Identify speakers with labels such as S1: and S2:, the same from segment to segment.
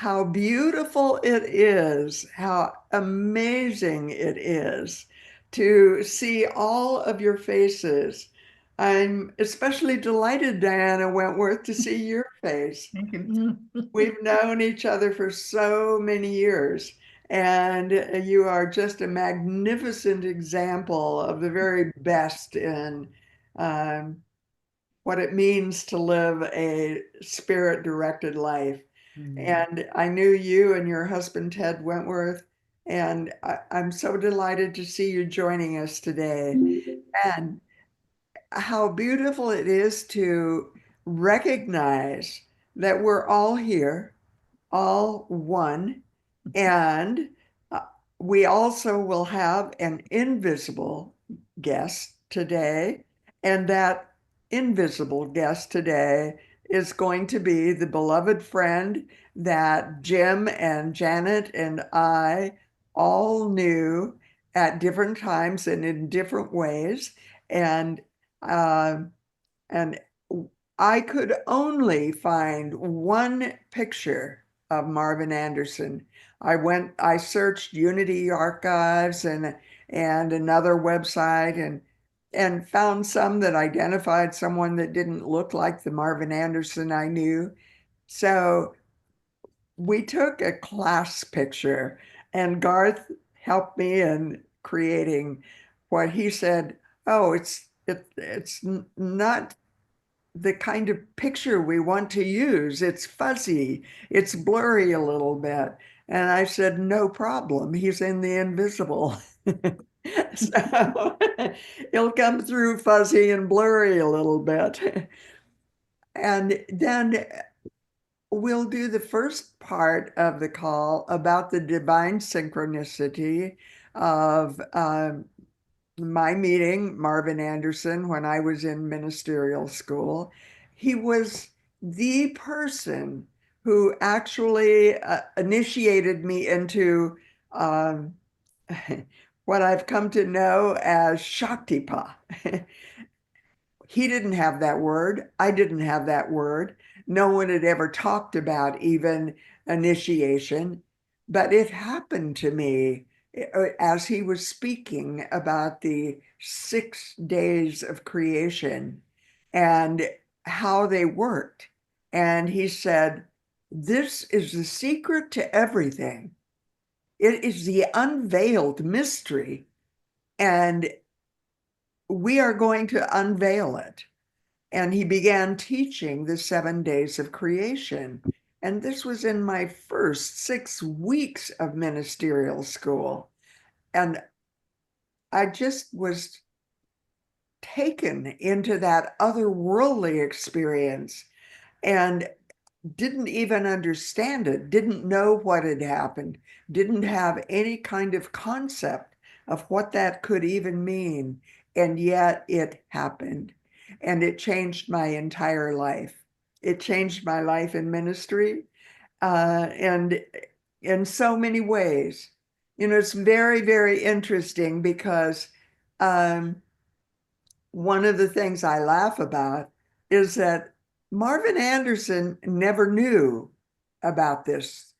S1: how beautiful it is, how amazing it is to see all of your faces. I'm especially delighted, Diana Wentworth, to see your face.
S2: Thank you.
S1: We've known each other for so many years, and you are just a magnificent example of the very best in um, what it means to live a spirit-directed life.
S2: Mm.
S1: And I knew you and your husband, Ted Wentworth, and I'm so delighted to see you joining us today. And how beautiful it is to recognize that we're all here, all one, and uh, we also will have an invisible guest today, and that invisible guest today is going to be the beloved friend that Jim and Janet and I all knew at different times and in different ways. And uh, and I could only find one picture of Marvin Anderson. I searched Unity archives and another website and found some that identified someone that didn't look like the Marvin Anderson I knew. So we took a class picture, and Garth helped me in creating what he said, oh, it's not the kind of picture we want to use. It's fuzzy, it's blurry a little bit. And I said, no problem. He's in the invisible. So he'll come through fuzzy and blurry a little bit. And then we'll do the first part of the call about the divine synchronicity of my meeting Marvin Anderson when I was in ministerial school. He was the person who actually initiated me into um, what I've come to know as Shaktipa. He didn't have that word. I didn't have that word. No one had ever talked about even initiation, but it happened to me as he was speaking about the 6 days of creation and how they worked. And he said, this is the secret to everything. It is the unveiled mystery, and we are going to unveil it. And he began teaching the 7 days of creation. And this was in my first 6 weeks of ministerial school. And I just was taken into that otherworldly experience and didn't even understand it, didn't know what had happened, didn't have any kind of concept of what that could even mean. And yet it happened. And it changed my entire life. It changed my life in ministry and in so many ways. You know, it's very, very interesting because um, one of the things I laugh about is that Marvin Anderson never knew about this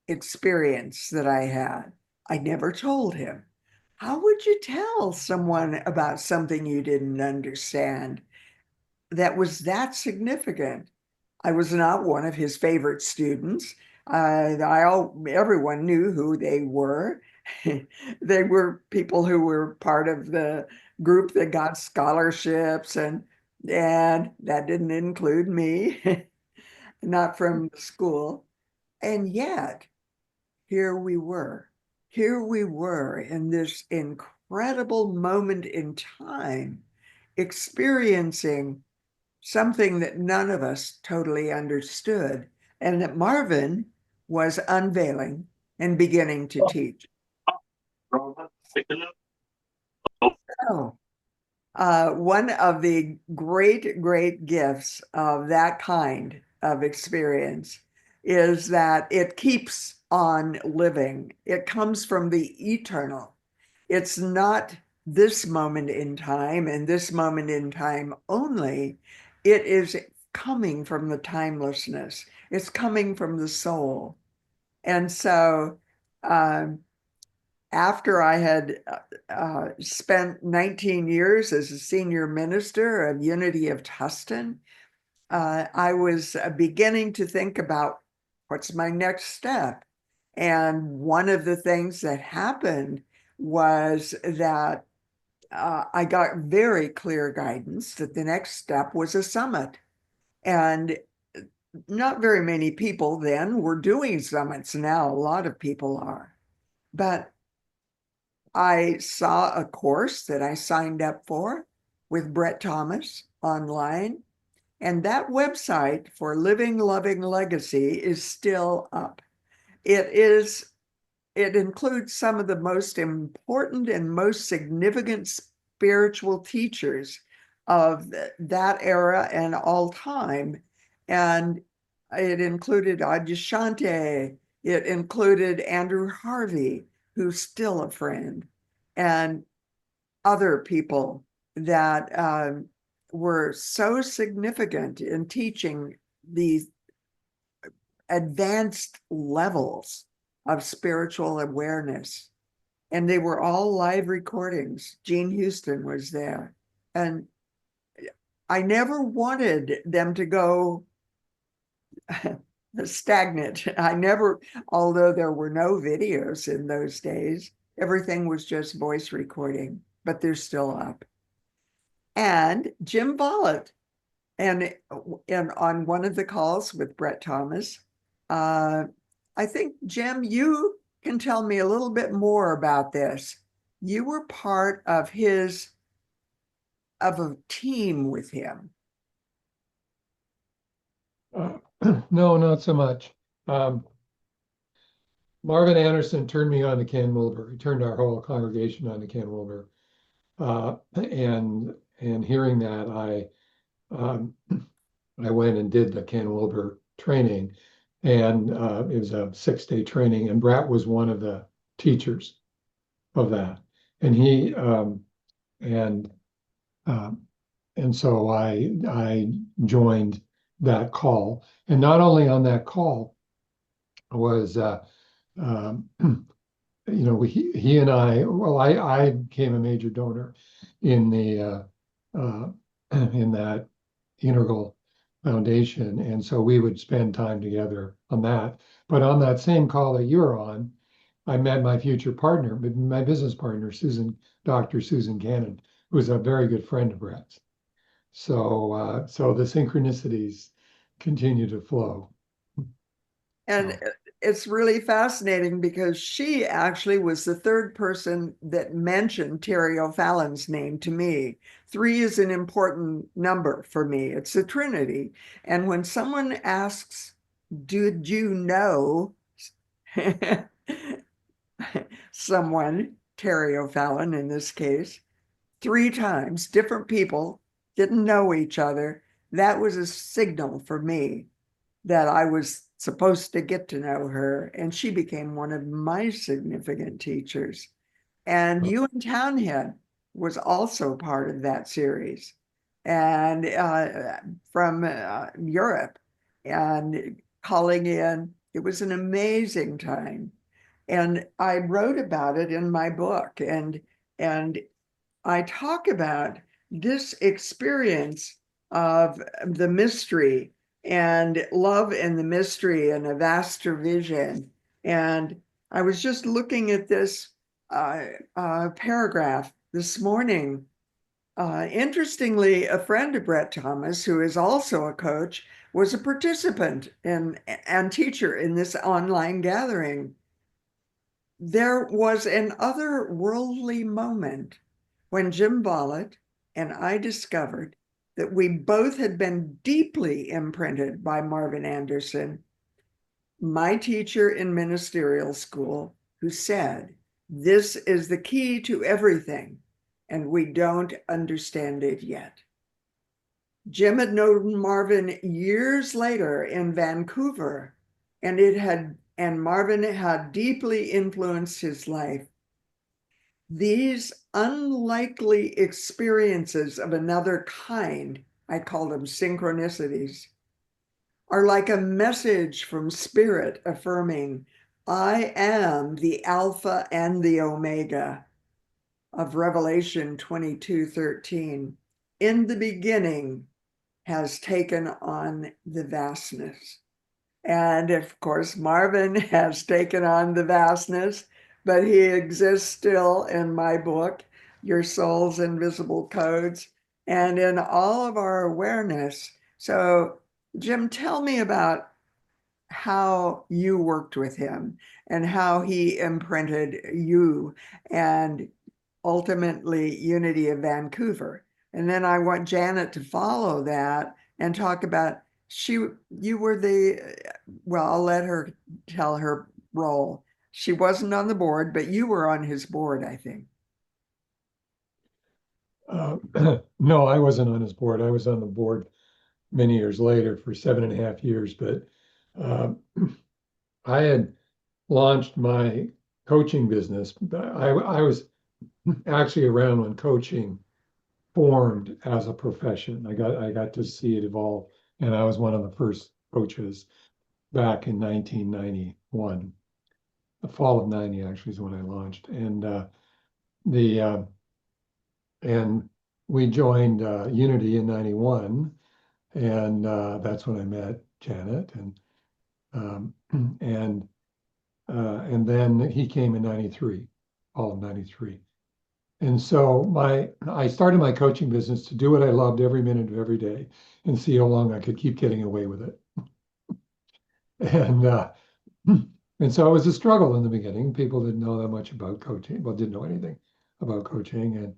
S1: experience that I had. I never told him. How would you tell someone about something you didn't understand that was that significant? I was not one of his favorite students. Everyone knew who they were. They were people who were part of the group that got scholarships, and that didn't include me, not from the school. And yet, here we were. Here we were in this incredible moment in time, experiencing something that none of us totally understood, and that Marvin was unveiling and beginning to teach. So, one of the great, great gifts of that kind of experience is that it keeps on living. It comes from the eternal. It's not this moment in time and this moment in time only. It is coming from the timelessness. It's coming from the soul. And so after I had spent 19 years as a senior minister of Unity of Tustin, I was beginning to think about what's my next step. And one of the things that happened was that I got very clear guidance that the next step was a summit. And not very many people then were doing summits. Now, a lot of people are. But I saw a course that I signed up for with Brett Thomas online. And that website for Living Loving Legacy is still up. It includes some of the most important and most significant spiritual teachers of that era and all time. And it included Adyashanti, it included Andrew Harvey, who's still a friend, and other people that were so significant in teaching these advanced levels of spiritual awareness. And they were all live recordings. Jean Houston was there. And I never wanted them to go stagnant. I never, although there were no videos in those days, everything was just voice recording, but they're still up. And JIM VOLLETT, and on one of the calls with Brett Thomas, I think, Jim, you can tell me a little bit more about this. You were part of a team with him.
S2: No, not so much. Marvin Anderson turned me on to Ken Wilber. He turned our whole congregation on to Ken Wilber. And hearing that, I went and did the Ken Wilber training, and it was a 6-day training, and Brett was one of the teachers of that, and he and so I joined that call, and not only on that call was he and I became a major donor in the in that integral foundation, and so we would spend time together on that. But on that same call that you're on, I met my future partner, my business partner, Dr. Susan Cannon, who was a very good friend of Brett's. So the synchronicities continue to flow.
S1: And
S2: So.
S1: it's really fascinating because she actually was the third person that mentioned Terry O'Fallon's name to me. 3 is an important number for me. It's the Trinity. And when someone asks, did you know someone, Terry O'Fallon in this case, 3 times, different people didn't know each other, that was a signal for me that I was supposed to get to know her. And she became one of my significant teachers. And Ewan Townhead was also part of that series, and from Europe, and calling in. It was an amazing time. And I wrote about it in my book. And I talk about this experience of the mystery and love and the mystery and a vaster vision. And I was just looking at this paragraph this morning. Interestingly, a friend of Brett Thomas, who is also a coach, was a participant and teacher in this online gathering. There was an otherworldly moment when JIM VOLLETT and I discovered that we both had been deeply imprinted by Marvin Anderson, my teacher in ministerial school, who said, "This is the key to everything, and we don't understand it yet." Jim had known Marvin years later in Vancouver, and Marvin had deeply influenced his life. These unlikely experiences of another kind, I call them synchronicities, are like a message from spirit affirming, I am the Alpha and the Omega of Revelation 22:13. In the beginning has taken on the vastness. And of course, Marvin has taken on the vastness, but he exists still in my book, Your Soul's Invisible Codes, and in all of our awareness. So, Jim, tell me about how you worked with him and how he imprinted you and ultimately Unity of Vancouver. And then I want Janet to follow that and talk about you were well, I'll let her tell her role. She wasn't on the board, but you were on his board, I think.
S2: Uh, no, I wasn't on his board. I was on the board many years later for 7.5 years, but uh, I had launched my coaching business. I was actually around when coaching formed as a profession. I got to see it evolve, and I was one of the first coaches back in 1991. The fall of 90 actually is when I launched, the and we joined Unity in 91, and that's when I met Janet, um, and and then he came in 93, fall of 93. And so I started my coaching business to do what I loved every minute of every day and see how long I could keep getting away with it. And and so it was a struggle in the beginning. People didn't know that much about coaching, well, didn't know anything about coaching. And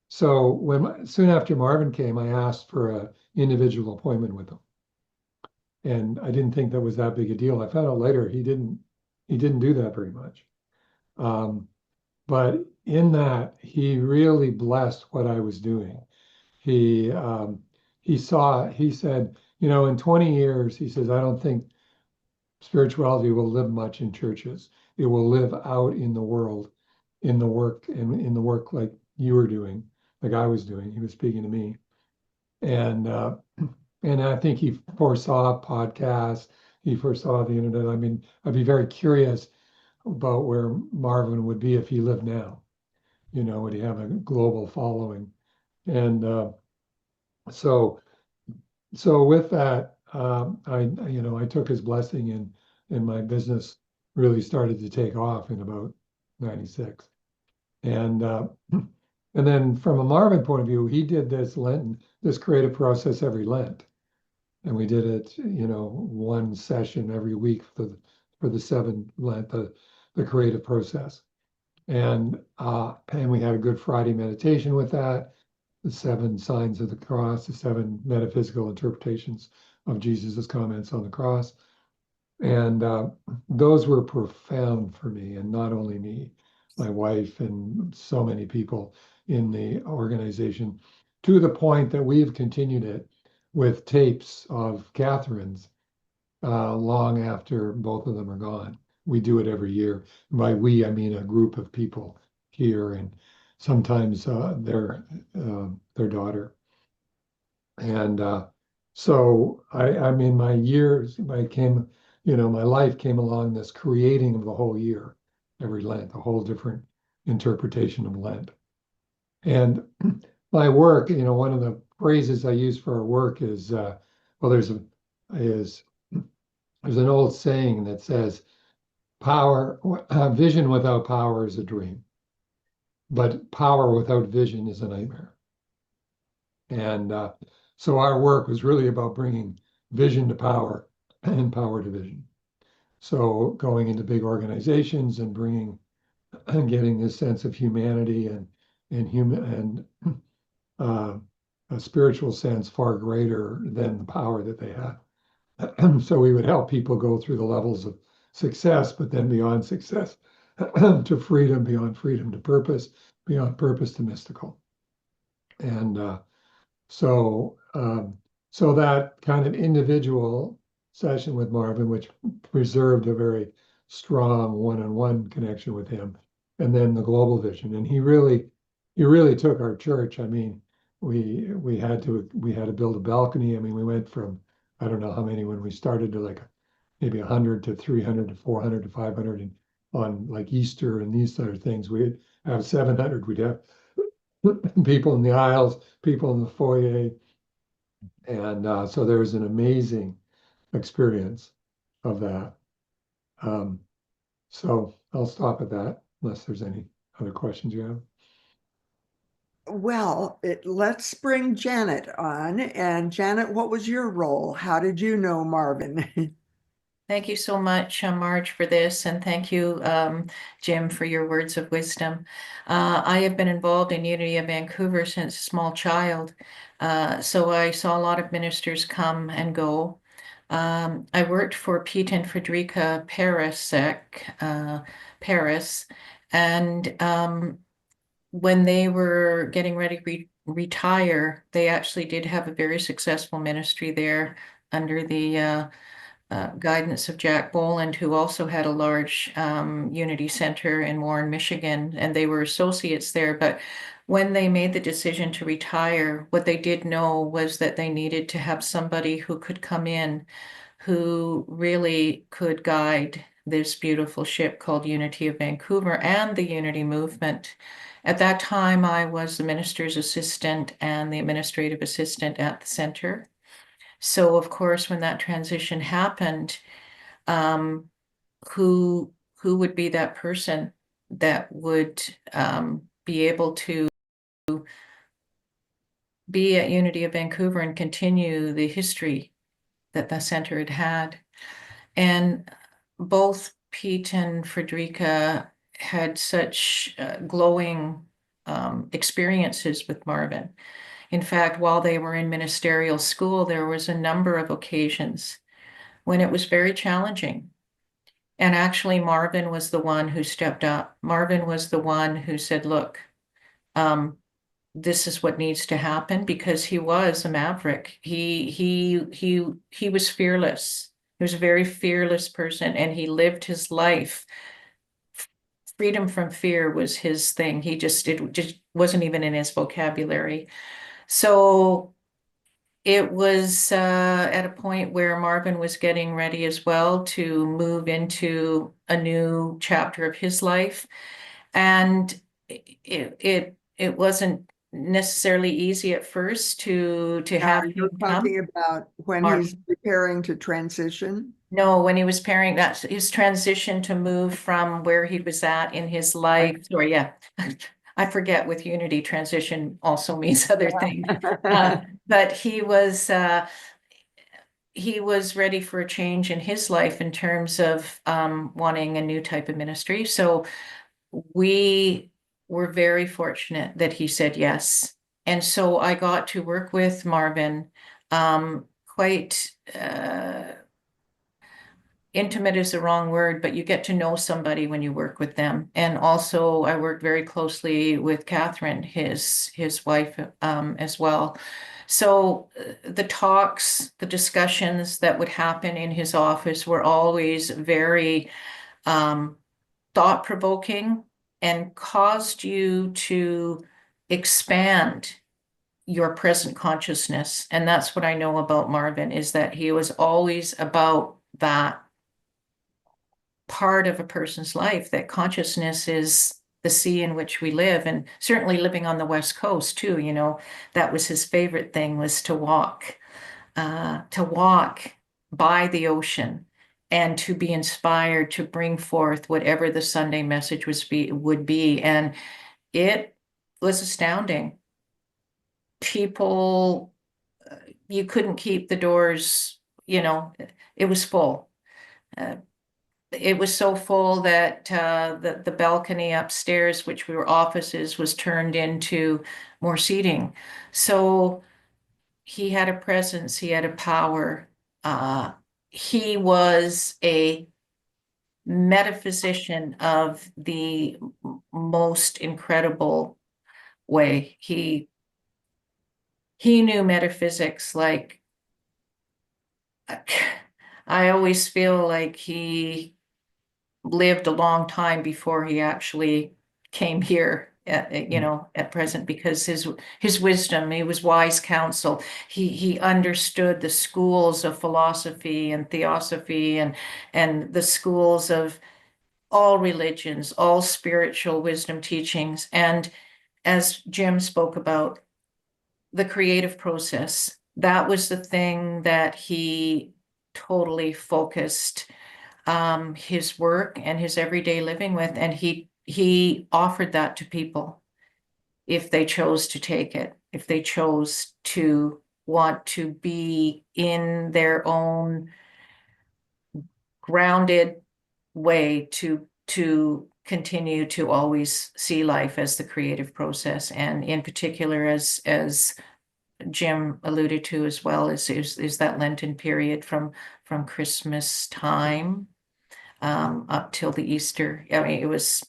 S2: so soon after Marvin came, I asked for an individual appointment with him. And I didn't think that was that big a deal. I found out later he didn't do that very much. Um, but in that, he really blessed what I was doing. He he said, in 20 years, he says, I don't think spirituality will live much in churches. It will live out in the world, in the work like you were doing, like I was doing. He was speaking to me. And and I think he foresaw podcasts, he foresaw the internet. I mean, I'd be very curious about where Marvin would be if he lived now. Would he have a global following? And so so with that, I took his blessing and my business really started to take off in about 96. And and then from a Marvin point of view, he did this creative process every Lent. And we did it, one session every week for the 7 Lent, the creative process. And we had a Good Friday meditation with that, the 7 signs of the cross, the 7 metaphysical interpretations of Jesus's comments on the cross. And those were profound for me, and not only me, my wife, and so many people in the organization, to the point that we've continued it with tapes of Catherine's long after both of them are gone. We do it every year. By we, I mean a group of people here, and sometimes their daughter. And so I mean, my years, my life came along this creating of the whole year, every Lent, a whole different interpretation of Lent. And my work, one of the phrases I use for our work is, well, is there's an old saying that says, vision without power is a dream, but power without vision is a nightmare. And so our work was really about bringing vision to power and power to vision. So going into big organizations and bringing and getting this sense of humanity and human and uh, a spiritual sense far greater than the power that they had. So we would help people go through the levels of success, but then beyond success to freedom, beyond freedom to purpose, beyond purpose to mystical. And so, so that kind of individual session with Marvin, which preserved a very strong one-on-one connection with him, and then the global vision. And he really took our church. I mean, we had to build a balcony. I mean, we went from, I don't know how many when we started, to like maybe 100 to 300 to 400 to 500, and on like Easter and these other things, we'd have 700. We'd have people in the aisles, people in the foyer. And so there was an amazing experience of that. Um, so I'll stop at that unless there's any other questions you have.
S1: Well, let's bring Janet on. And Janet, what was your role? How did you know Marvin?
S3: Thank you so much, Marj, for this, and thank you, Jim, for your words of wisdom. I have been involved in Unity of Vancouver since a small child, so I saw a lot of ministers come and go. I worked for Pete and Frederica Paris, and when they were getting ready to retire, they actually did have a very successful ministry there under the guidance of Jack Boland, who also had a large Unity Center in Warren, Michigan, and they were associates there. But when they made the decision to retire, what they did know was that they needed to have somebody who could come in, who really could guide this beautiful ship called Unity of Vancouver and the Unity movement. At that time, I was the minister's assistant and the administrative assistant at the center. So of course, when that transition happened, um, who would be that person that would be able to be at Unity of Vancouver and continue the history that the center had had? And both Pete and Frederica had such glowing experiences with Marvin. In fact, while they were in ministerial school, there was a number of occasions when it was very challenging. And actually, Marvin was the one who stepped up. Marvin was the one who said, look, this is what needs to happen, because he was a maverick. He was fearless. He was a very fearless person, and he lived his life. Freedom from fear was his thing. It just wasn't even in his vocabulary. So it was at a point where Marvin was getting ready as well to move into a new chapter of his life. And it wasn't necessarily easy at first to have
S1: You're
S3: him come.
S1: talking about when
S3: Marvin.
S1: he's preparing to transition.
S3: No, when he was pairing that, his transition to move from where he was at in his life, or yeah, I forget with Unity, transition also means other things. But he was ready for a change in his life in terms of wanting a new type of ministry. So we were very fortunate that he said yes. And so I got to work with Marvin quite intimate is the wrong word, but you get to know somebody when you work with them. And also I worked very closely with Catherine, his wife, as well. So the talks, the discussions that would happen in his office were always very thought-provoking and caused you to expand your present consciousness. And that's what I know about Marvin, is that he was always about that part of a person's life, that consciousness is the sea in which we live. And certainly living on the West Coast too, that was his favorite thing, was to walk by the ocean and to be inspired to bring forth whatever the Sunday message would be. And it was astounding. People, you couldn't keep the doors, it was full. It was so full that the balcony upstairs, which were offices, was turned into more seating. So he had a presence, he had a power. He was a metaphysician of the most incredible way. He knew metaphysics like I always feel like he lived a long time before he actually came here you know, at present, because his wisdom, he was wise counsel. He understood the schools of philosophy and theosophy and the schools of all religions, all spiritual wisdom teachings. And as Jim spoke about, the creative process, that was the thing that he totally focused his work and his everyday living with, and he offered that to people if they chose to take it, if they chose to want to be in their own grounded way to continue to always see life as the creative process, and in particular, as Jim alluded to as well, is that Lenten period from Christmas time up till the Easter. I mean, it was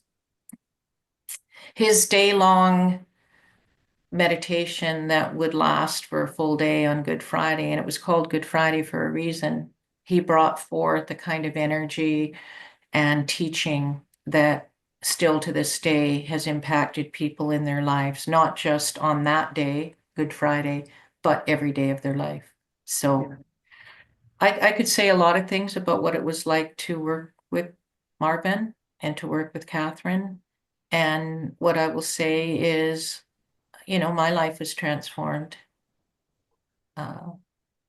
S3: his day-long meditation that would last for a full day on Good Friday, and it was called Good Friday for a reason. He brought forth the kind of energy and teaching that still to this day has impacted people in their lives, not just on that day, Good Friday, but every day of their life. So I could say a lot of things about what it was like to work with Marvin and to work with Catherine. And what I will say is, you know, my life was transformed. My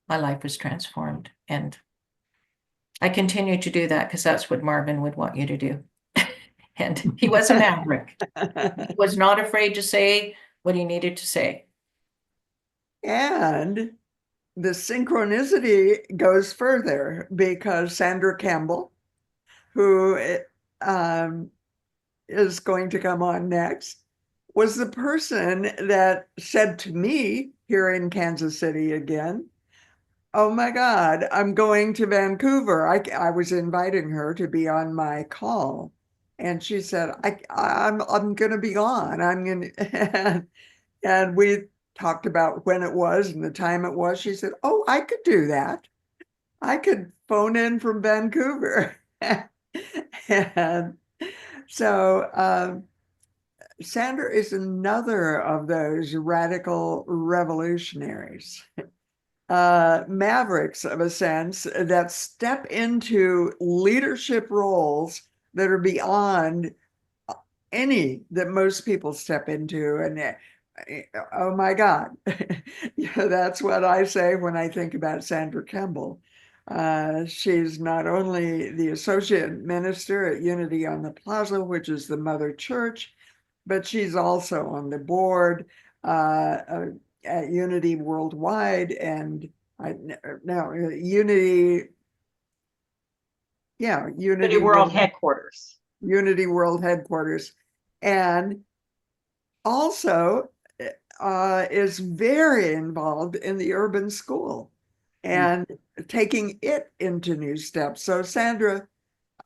S3: life was transformed. And I continue to do that because that's what Marvin would want you to do. And he was a maverick. He was not afraid to say what he needed to say.
S1: And the synchronicity goes further because Sandra Campbell, who is going to come on next, was the person that said to me here in Kansas City again, "Oh my God, I'm going to Vancouver." I was inviting her to be on my call. And she said, I'm going to be on. I'm going to, and we talked about when it was and the time it was. She said, "Oh, I could do that. I could phone in from Vancouver." And so Sandra is another of those radical revolutionaries, mavericks of a sense, that step into leadership roles that are beyond any that most people step into. And oh my God, yeah, that's what I say when I think about Sandra Campbell. She's not only the associate minister at Unity on the Plaza, which is the mother church, but she's also on the board at Unity Worldwide and now Unity, yeah,
S4: Unity World Headquarters.
S1: Unity World Headquarters, and also is very involved in the urban school and taking it into new steps. So Sandra,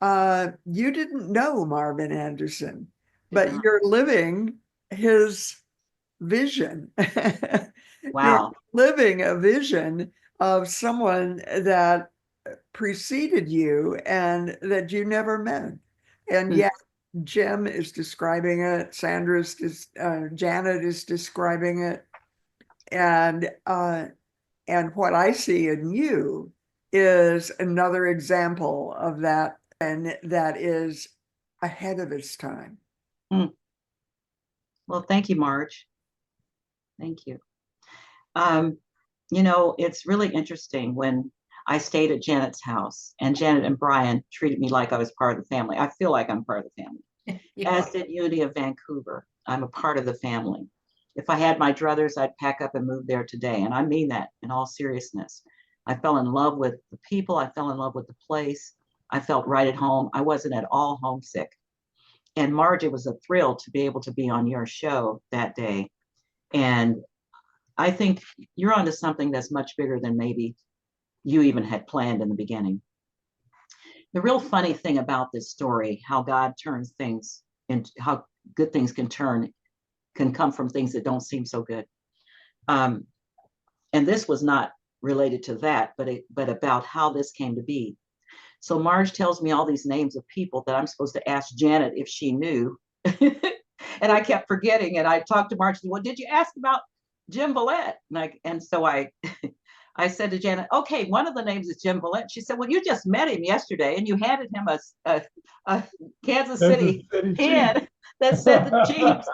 S1: you didn't know Marvin Anderson, but you're living his vision.
S4: Wow.
S1: You're living a vision of someone that preceded you and that you never met. And yet Jim is describing it, Janet is describing it. And what I see in you is another example of that, and that is ahead of its time.
S4: Well, thank you, Marj. Thank you. You know, it's really interesting when I stayed at Janet's house and Janet and Brian treated me like I was part of the family. I feel like I'm part of the family. As did Unity of Vancouver. I'm a part of the family. If I had my druthers, I'd pack up and move there today. And I mean that in all seriousness. I fell in love with the people. I fell in love with the place. I felt right at home. I wasn't at all homesick. And Marj, it was a thrill to be able to be on your show that day. And I think you're onto something that's much bigger than maybe you even had planned in the beginning. The real funny thing about this story, how God turns things and how good things can come from things that don't seem so good. And this was not related to that, but about how this came to be. So Marj tells me all these names of people that I'm supposed to ask Janet if she knew. And I kept forgetting. And I talked to Marj, well, did you ask about Jim VOLLETT? And so I I said to Janet, okay, one of the names is Jim VOLLETT. She said, well, you just met him yesterday and you handed him a Kansas City pin that said the Jeeves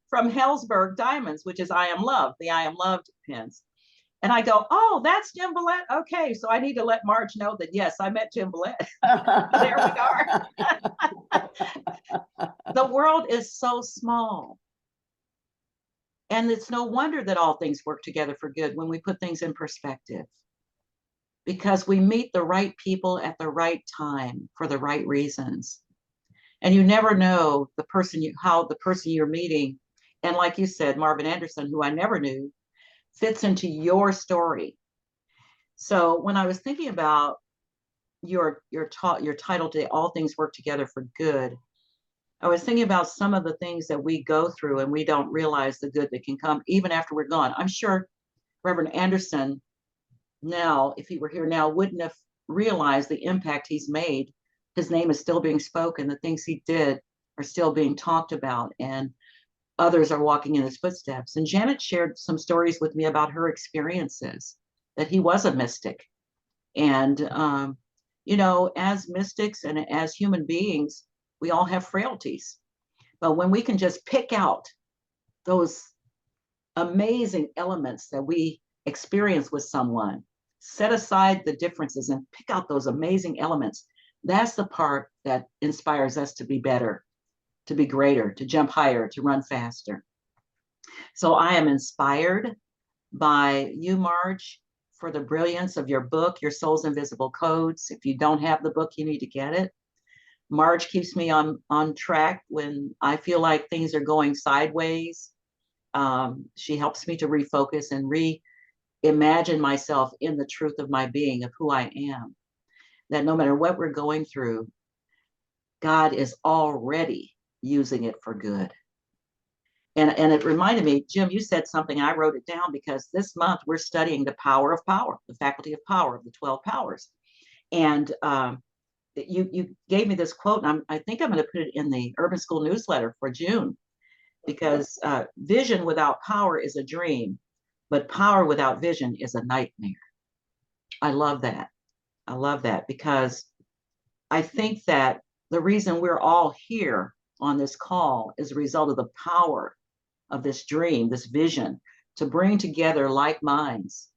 S4: from Hellsberg Diamonds, which is I Am Loved, the I Am Loved pins. And I go, oh, that's Jim VOLLETT. Okay, so I need to let Marj know that, yes, I met Jim VOLLETT. There we are. The world is so small. And it's no wonder that all things work together for good when we put things in perspective. Because we meet the right people at the right time for the right reasons. And you never know how the person you're meeting, and like you said, Marvin Anderson, who I never knew, fits into your story. So when I was thinking about your title today, All Things Work Together for Good, I was thinking about some of the things that we go through and we don't realize the good that can come even after we're gone. I'm sure Reverend Anderson now, if he were here now, wouldn't have realized the impact he's made. His name is still being spoken. The things he did are still being talked about, and others are walking in his footsteps. And Janet shared some stories with me about her experiences, that he was a mystic. And, you know, as mystics and as human beings, we all have frailties. But when we can just pick out those amazing elements that we experience with someone, set aside the differences and pick out those amazing elements, that's the part that inspires us to be better, to be greater, to jump higher, to run faster. So I am inspired by you, Marj, for the brilliance of your book, Your Soul's Invisible Codes. If you don't have the book, you need to get it. Marj keeps me on track when I feel like things are going sideways. She helps me to refocus and reimagine myself in the truth of my being, of who I am. That no matter what we're going through, God is already using it for good. And it reminded me, Jim, you said something, I wrote it down, because this month we're studying the power of power, the faculty of power, of the 12 powers. And you gave me this quote, and I think I'm going to put it in the Urban School newsletter for June, because vision without power is a dream, but power without vision is a nightmare. I love that. I love that, because I think that the reason we're all here on this call is a result of the power of this dream, this vision, to bring together like minds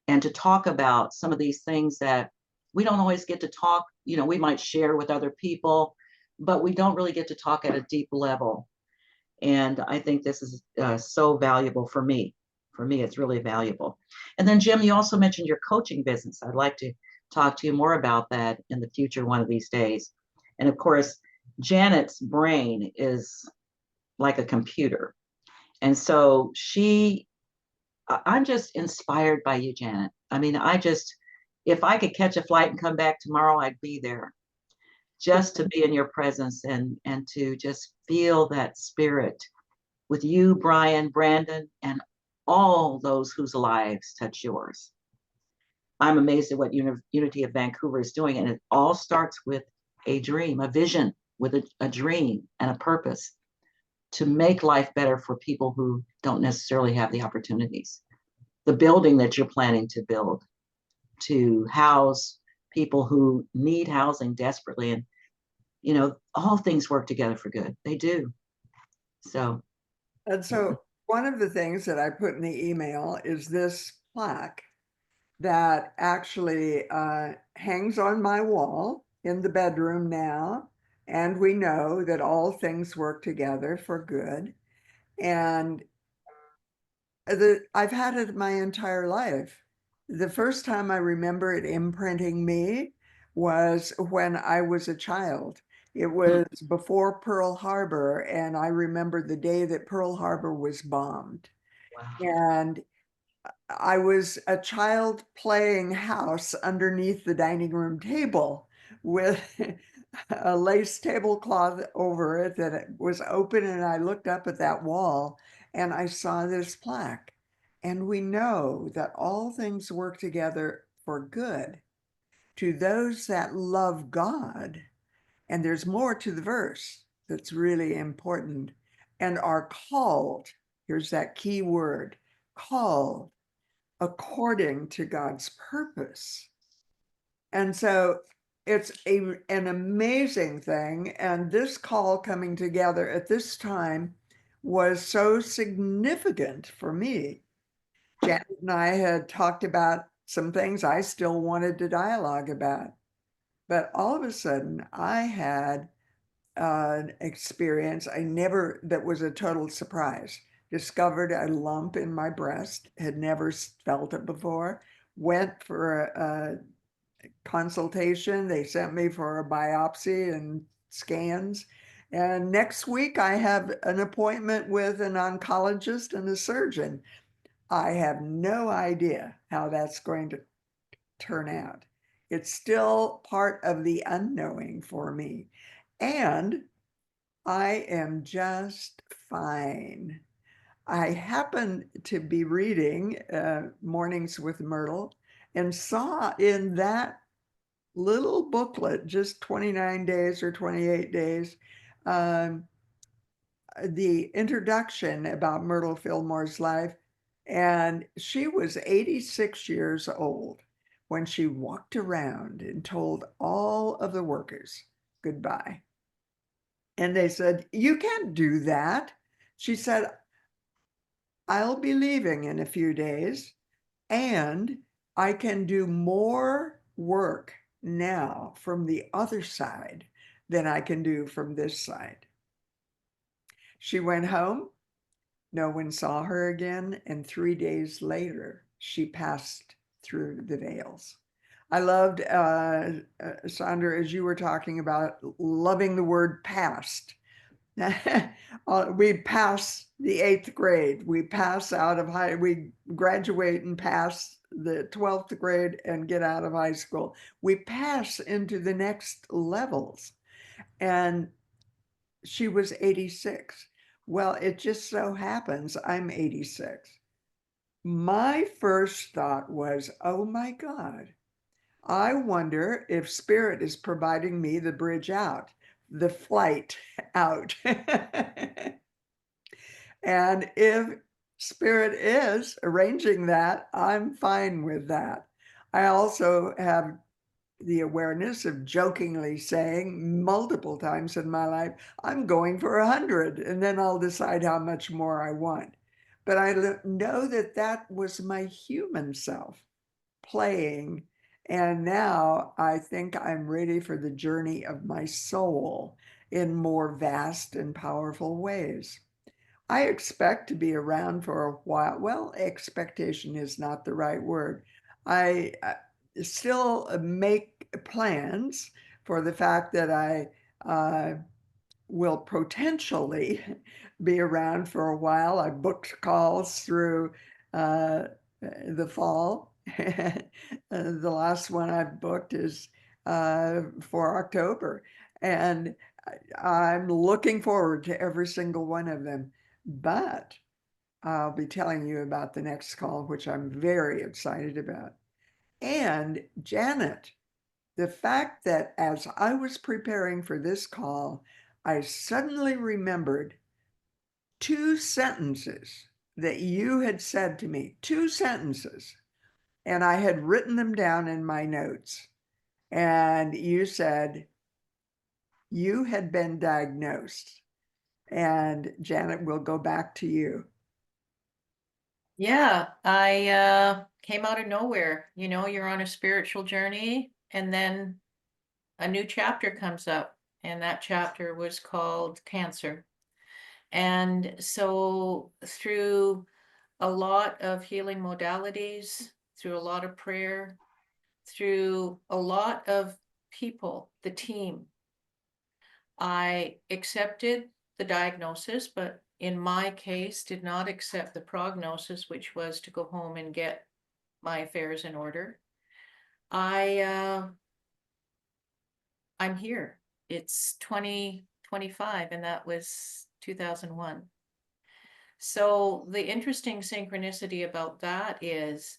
S4: and to talk about some of these things that we don't always get to talk. You know, we might share with other people, but we don't really get to talk at a deep level. And I think this is so valuable for me. For me, it's really valuable. And then, Jim, you also mentioned your coaching business. I'd like to talk to you more about that in the future one of these days. And of course, Janet's brain is like a computer. And so I'm just inspired by you, Janet. I mean, if I could catch a flight and come back tomorrow, I'd be there, just to be in your presence and to just feel that spirit with you, Brian, Brandon, and all those whose lives touch yours. I'm amazed at what Unity of Vancouver is doing. And it all starts with a dream, a vision, with a dream and a purpose to make life better for people who don't necessarily have the opportunities. The building that you're planning to build to house people who need housing desperately. And, you know, all things work together for good. They do. So.
S1: And so one of the things that I put in the email is this plaque that actually hangs on my wall in the bedroom now. And we know that all things work together for good. And I've had it my entire life. The first time I remember it imprinting me was when I was a child. It was before Pearl Harbor, and I remember the day that Pearl Harbor was bombed.
S4: Wow.
S1: And I was a child playing house underneath the dining room table with a lace tablecloth over it that was open, and I looked up at that wall and I saw this plaque. And we know that all things work together for good to those that love God. And there's more to the verse that's really important. and are called, here's that key word, called according to God's purpose. And so it's an amazing thing. And this call coming together at this time was so significant for me. Janet and I had talked about some things I still wanted to dialogue about. But all of a sudden, I had an experience that was a total surprise. Discovered a lump in my breast, had never felt it before, went for a consultation. They sent me for a biopsy and scans. And next week, I have an appointment with an oncologist and a surgeon. I have no idea how that's going to turn out. It's still part of the unknowing for me. And I am just fine. I happened to be reading Mornings with Myrtle and saw in that little booklet, just 29 days or 28 days, um, the introduction about Myrtle Fillmore's life. And she was 86 years old when she walked around and told all of the workers goodbye. And they said, "You can't do that." She said, "I'll be leaving in a few days, and I can do more work now from the other side than I can do from this side." She went home. No one saw her again. And 3 days later, she passed through the veils. I loved, Sandra, as you were talking about, loving the word past. We pass the 8th grade. We pass out of we graduate and pass the 12th grade and get out of high school. We pass into the next levels. And she was 86. Well, it just so happens I'm 86. My first thought was, oh my God, I wonder if Spirit is providing me the bridge out, the flight out. And if Spirit is arranging that, I'm fine with that. I also have the awareness of jokingly saying multiple times in my life, I'm going for 100, and then I'll decide how much more I want. But I know that that was my human self playing. And now I think I'm ready for the journey of my soul in more vast and powerful ways. I expect to be around for a while. Well, expectation is not the right word. I still make plans for the fact that I will potentially be around for a while. I booked calls through the fall. The last one I've booked is for October. And I'm looking forward to every single one of them. But I'll be telling you about the next call, which I'm very excited about. And Janet, the fact that as I was preparing for this call, I suddenly remembered 2 sentences that you had said to me, 2 sentences, and I had written them down in my notes. And you said you had been diagnosed. And Janet, we'll go back to you.
S3: Yeah, I came out of nowhere. You know, you're on a spiritual journey, and then a new chapter comes up, and that chapter was called cancer. And so through a lot of healing modalities, through a lot of prayer, through a lot of people, the team, I accepted the diagnosis, but in my case, did not accept the prognosis, which was to go home and get my affairs in order. I'm here. It's 2025, and that was 2001. So the interesting synchronicity about that is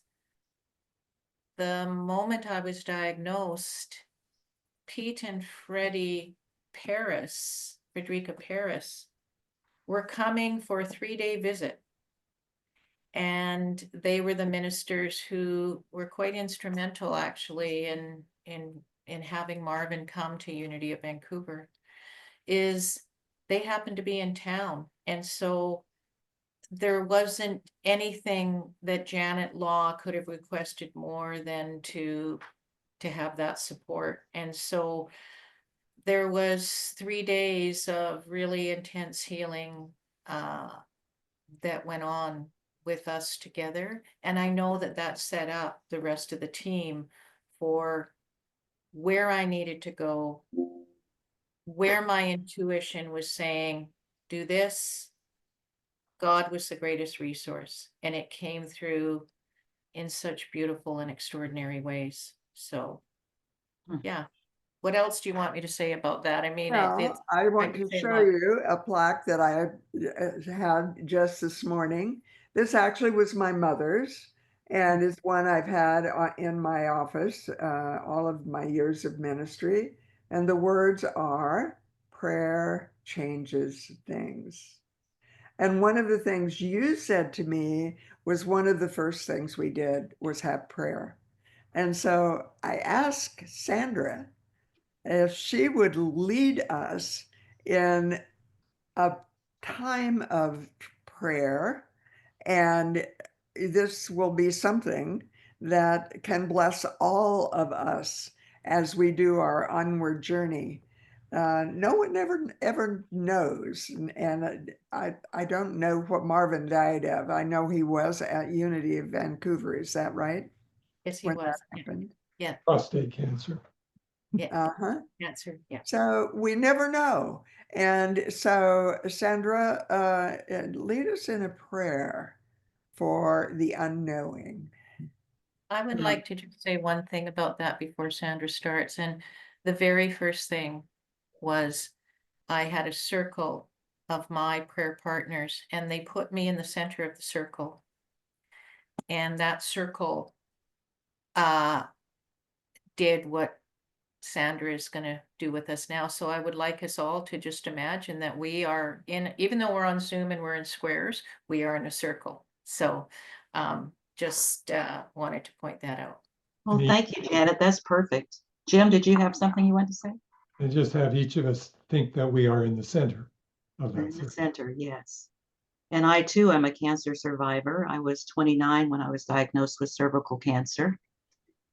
S3: the moment I was diagnosed, Pete and Frederica Paris, were coming for a 3-day visit. And they were the ministers who were quite instrumental actually in having Marvin come to Unity of Vancouver. Is they happened to be in town, and so there wasn't anything that Janet Law could have requested more than to have that support. And so there was 3 days of really intense healing that went on with us together. And I know that that set up the rest of the team for where I needed to go, where my intuition was saying, do this. God was the greatest resource, and it came through in such beautiful and extraordinary ways. So, yeah. What else do you want me to say about that? I mean,
S1: Well, I
S3: I
S1: want
S3: could
S1: to
S3: say a
S1: show
S3: lot.
S1: you a plaque that I had just this morning. This actually was my mother's, and is one I've had in my office all of my years of ministry. And the words are, prayer changes things. And one of the things you said to me was one of the first things we did was have prayer. And so I asked Sandra if she would lead us in a time of prayer, and this will be something that can bless all of us as we do our onward journey. No one ever knows, and I don't know what Marvin died of. I know he was at Unity of Vancouver. Is that right?
S3: Yes, he
S1: When that
S3: was.
S1: happened?
S3: Yeah,
S2: Prostate cancer.
S3: yeah,
S1: Uh-huh.
S3: cancer. Yeah.
S1: So we never know. And so, Sandra, lead us in a prayer for the unknowing.
S3: I would
S4: Yeah.
S3: like to just say one thing about that before Sandra starts. And the very first thing was I had a circle of my prayer partners, and they put me in the center of the circle. And that circle did what Sandra is going to do with us now. So I would like us all to just imagine that we are in, even though we're on Zoom and we're in squares, we are in a circle. So just wanted to point that out.
S4: Well,
S2: And
S4: thank you, Janet. That's perfect. Jim, did you have something you wanted to say?
S2: and just have each of us think that we are in the center of
S4: We're
S2: that
S4: in the
S2: circle.
S4: center, yes. And I too am a cancer survivor. I was 29 when I was diagnosed with cervical cancer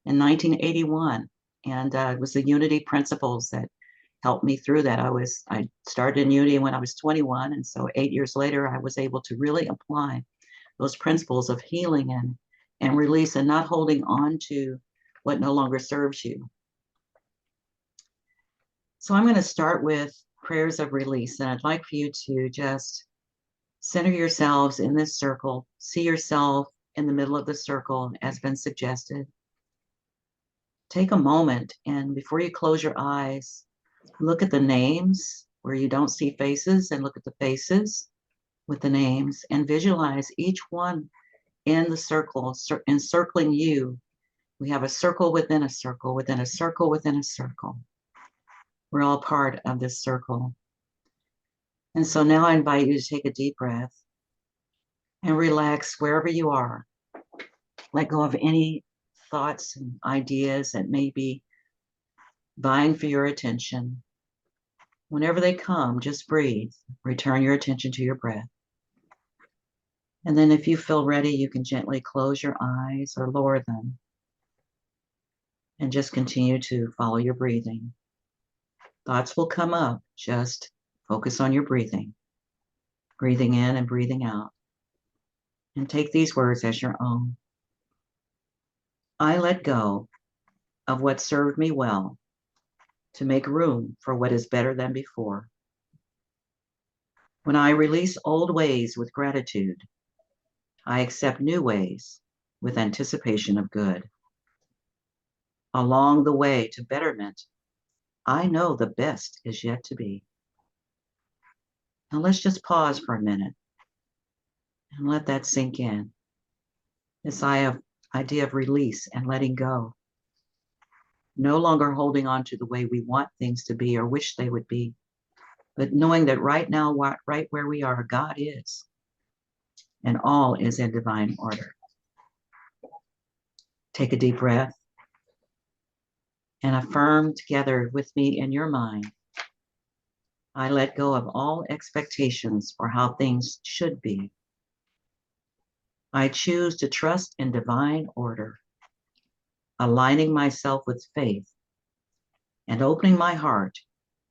S4: in 1981. And it was the Unity principles that helped me through that. I started in Unity when I was 21. And so 8 years later, I was able to really apply those principles of healing and release and not holding on to what no longer serves you. So I'm going to start with prayers of release. And I'd like for you to just center yourselves in this circle. See yourself in the middle of the circle as been suggested. Take a moment, and before you close your eyes, look at the names where you don't see faces, and look at the faces with the names, and visualize each one in the circle, encircling you. We have a circle within a circle, within a circle, within a circle. We're all part of this circle. And so now I invite you to take a deep breath and relax wherever you are. Let go of any thoughts and ideas that may be vying for your attention. Whenever they come, just breathe. Return your attention to your breath. And then if you feel ready, you can gently close your eyes or lower them and just continue to follow your breathing. Thoughts will come up. Just focus on your breathing. Breathing in and breathing out. And take these words as your own. I let go of what served me well to make room for what is better than before. When I release old ways with gratitude, I accept new ways with anticipation of good. Along the way to betterment, I know the best is yet to be. Now let's just pause for a minute and let that sink in. This idea of release and letting go. No longer holding on to the way we want things to be or wish they would be. but knowing that right now, right where we are, God is, and all is in divine order. Take a deep breath and affirm together with me in your mind. I let go of all expectations for how things should be. I choose to trust in divine order, aligning myself with faith and opening my heart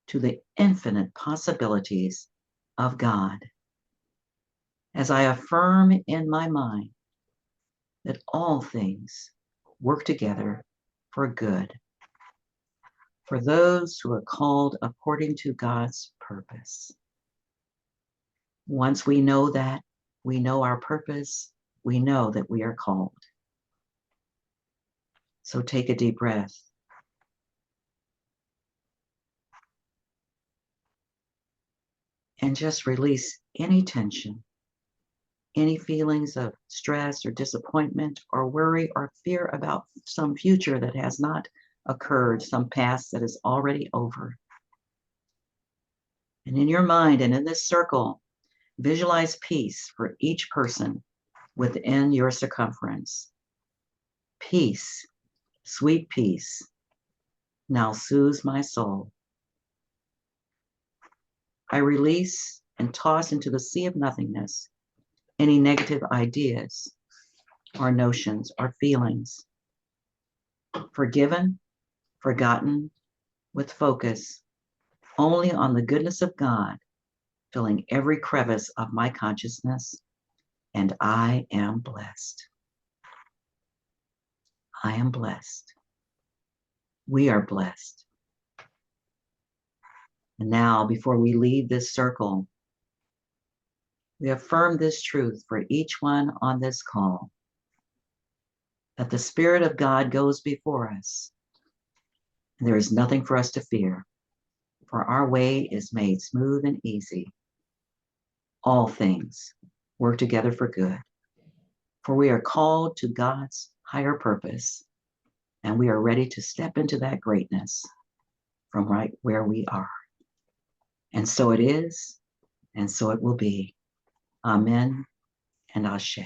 S4: to the infinite possibilities of God. As I affirm in my mind that all things work together for good, for those who are called according to God's purpose. Once we know that, we know our purpose, we know that we are called. So take a deep breath. And just release any tension, any feelings of stress or disappointment or worry or fear about some future that has not occurred, some past that is already over. And in your mind and in this circle, visualize peace for each person within your circumference. Peace, sweet peace, now soothes my soul. I release and toss into the sea of nothingness any negative ideas or notions or feelings. Forgiven, forgotten, with focus only on the goodness of God, filling every crevice of my consciousness, and I am blessed. I am blessed. We are blessed. And now, before we leave this circle, we affirm this truth for each one on this call, that the Spirit of God goes before us. And there is nothing for us to fear, for our way is made smooth and easy. All things work together for good, for we are called to God's higher purpose, and we are ready to step into that greatness from right where we are. And so it is, and so it will be. Amen and Ashe.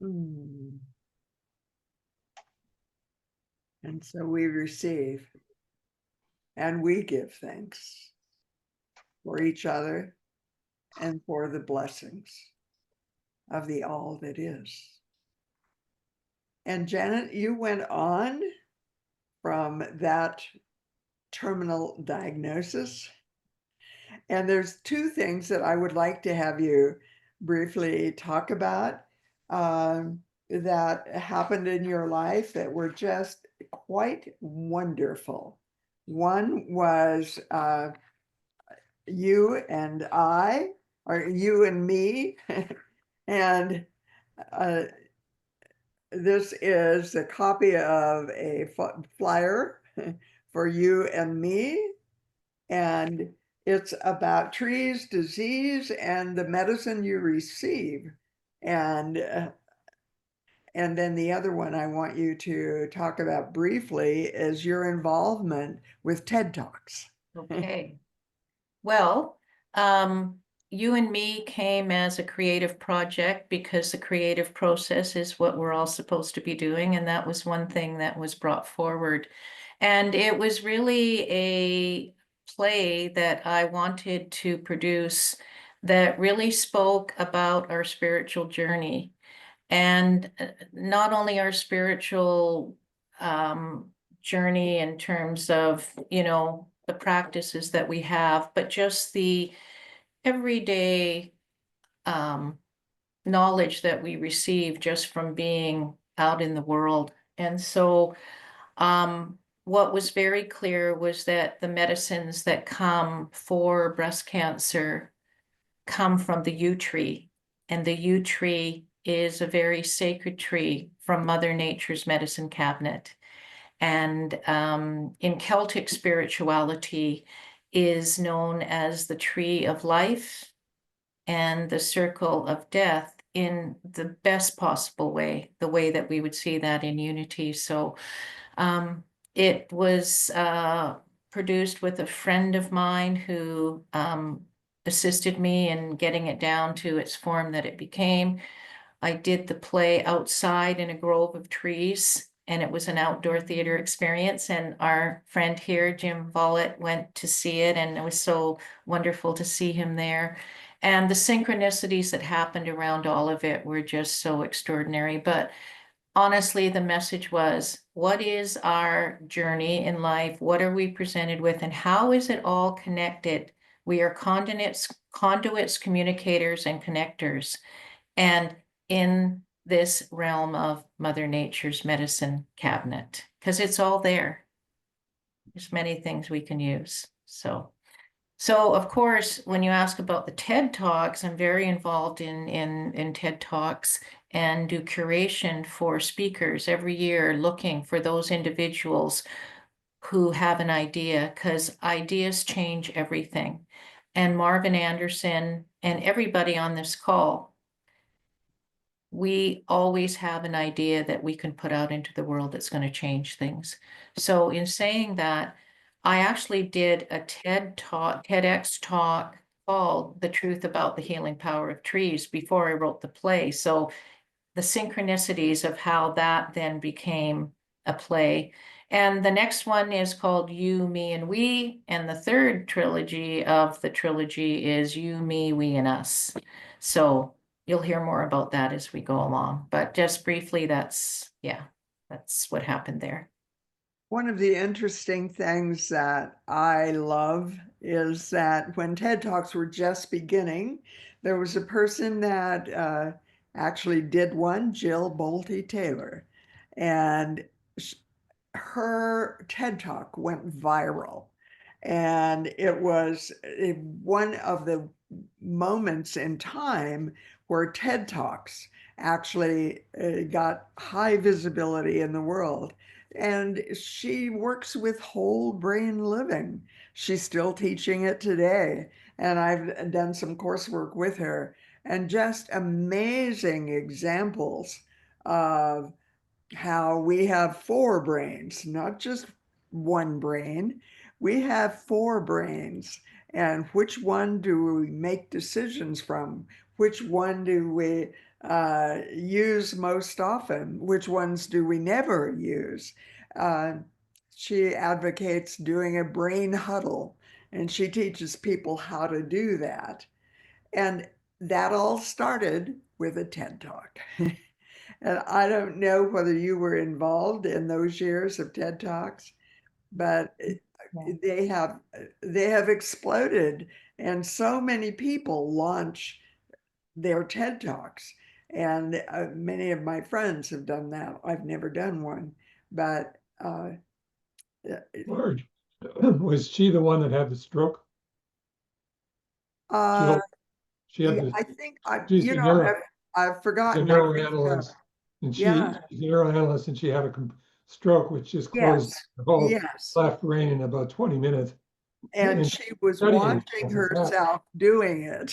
S1: Mm. And so we receive and we give thanks for each other and for the blessings of the all that is. And Janet, you went on from that terminal diagnosis. And there's two things that I would like to have you briefly talk about that happened in your life that were just quite wonderful. One was you and I, or you and me, and this is a copy of a flyer for you and me, and it's about trees, disease, and the medicine you receive. And then the other one I want you to talk about briefly is your involvement with TED Talks.
S3: Okay. Well, you and me came as a creative project because the creative process is what we're all supposed to be doing. And that was one thing that was brought forward. And it was really a play that I wanted to produce that really spoke about our spiritual journey. And not only our spiritual journey in terms of, the practices that we have, but just the everyday knowledge that we receive just from being out in the world. And so what was very clear was that the medicines that come for breast cancer come from the yew tree. And the yew tree is a very sacred tree from Mother Nature's medicine cabinet. And in Celtic spirituality is known as the tree of life and the circle of death in the best possible way, the way that we would see that in Unity. So it was produced with a friend of mine who assisted me in getting it down to its form that it became. I did the play outside in a grove of trees, and it was an outdoor theater experience. And our friend here, Jim Vollett, went to see it, and it was so wonderful to see him there. And the synchronicities that happened around all of it were just so extraordinary. But honestly, the message was, what is our journey in life? What are we presented with? And how is it all connected? We are conduits, communicators, and connectors. And in this realm of Mother Nature's medicine cabinet, because it's all there. There's many things we can use. So of course, when you ask about the TED Talks, I'm very involved in TED Talks and do curation for speakers every year, looking for those individuals who have an idea, because ideas change everything. And Marvin Anderson and everybody on this call, we always have an idea that we can put out into the world that's going to change things. So in saying that, I actually did a TEDx talk called The Truth About the Healing Power of Trees before I wrote the play. So the synchronicities of how that then became a play. And the next one is called You, Me, and We. And the third trilogy of the trilogy is You, Me, We, and Us. So you'll hear more about that as we go along. But just briefly, that's what happened there.
S1: One of the interesting things that I love is that when TED Talks were just beginning, there was a person that actually did one, Jill Bolte Taylor, and her TED Talk went viral. And it was one of the moments in time where TED Talks actually got high visibility in the world. And she works with whole brain living. She's still teaching it today. And I've done some coursework with her, and just amazing examples of how we have four brains, not just one brain. We have four brains. And which one do we make decisions from? Which one do we use most often? Which ones do we never use? Uh, she advocates doing a brain huddle, and she teaches people how to do that. And that all started with a TED Talk. And I don't know whether you were involved in those years of TED Talks, but they have exploded, and so many people launch their TED Talks. And many of my friends have done that. I've never done one, but
S2: Marj, was she the one that had the stroke?
S1: uh,
S2: Jill, she had
S1: yeah,
S2: the,
S1: I think
S2: she's a neuro,
S1: I've
S2: a
S1: forgotten. I think so.
S2: neuroanalyst, and
S1: Yeah.
S2: she's a neuroanalyst, and she had a stroke, which just closed
S1: Yes.
S2: her whole
S1: Yes.
S2: left brain in about 20 minutes.
S1: And
S2: And
S1: she was
S2: studying
S1: watching
S2: stuff like that.
S1: herself doing it.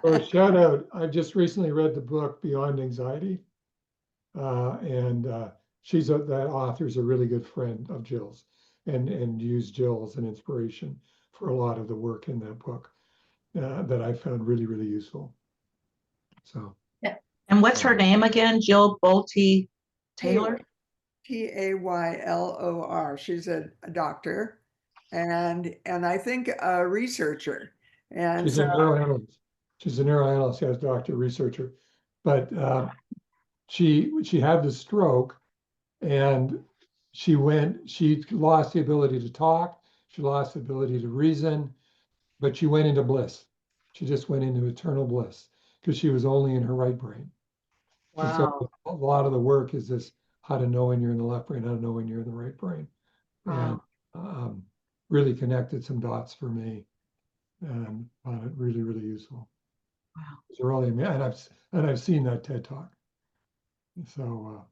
S2: So shout out, I just recently read the book Beyond Anxiety. And that author's a really good friend of Jill's, and used Jill as an inspiration for a lot of the work in that book that I found really, really useful. So.
S3: Yeah.
S4: And what's her name again? Jill Bolte Taylor?
S1: Taylor. She's a doctor and I think a researcher. And
S2: She's
S1: so
S2: a neuroanalyst. She's a neuroanalyst, yes, doctor, researcher. But she had the stroke, and she lost the ability to talk. She lost the ability to reason, but she went into bliss. She just went into eternal bliss because she was only in her right brain. And so
S4: Wow.
S2: a lot of the work is this: how to know when you're in the left brain, how to know when you're in the right brain. And really connected some dots for me, and found it really, really useful.
S4: Wow.
S2: It's really, and I've seen that TED Talk. So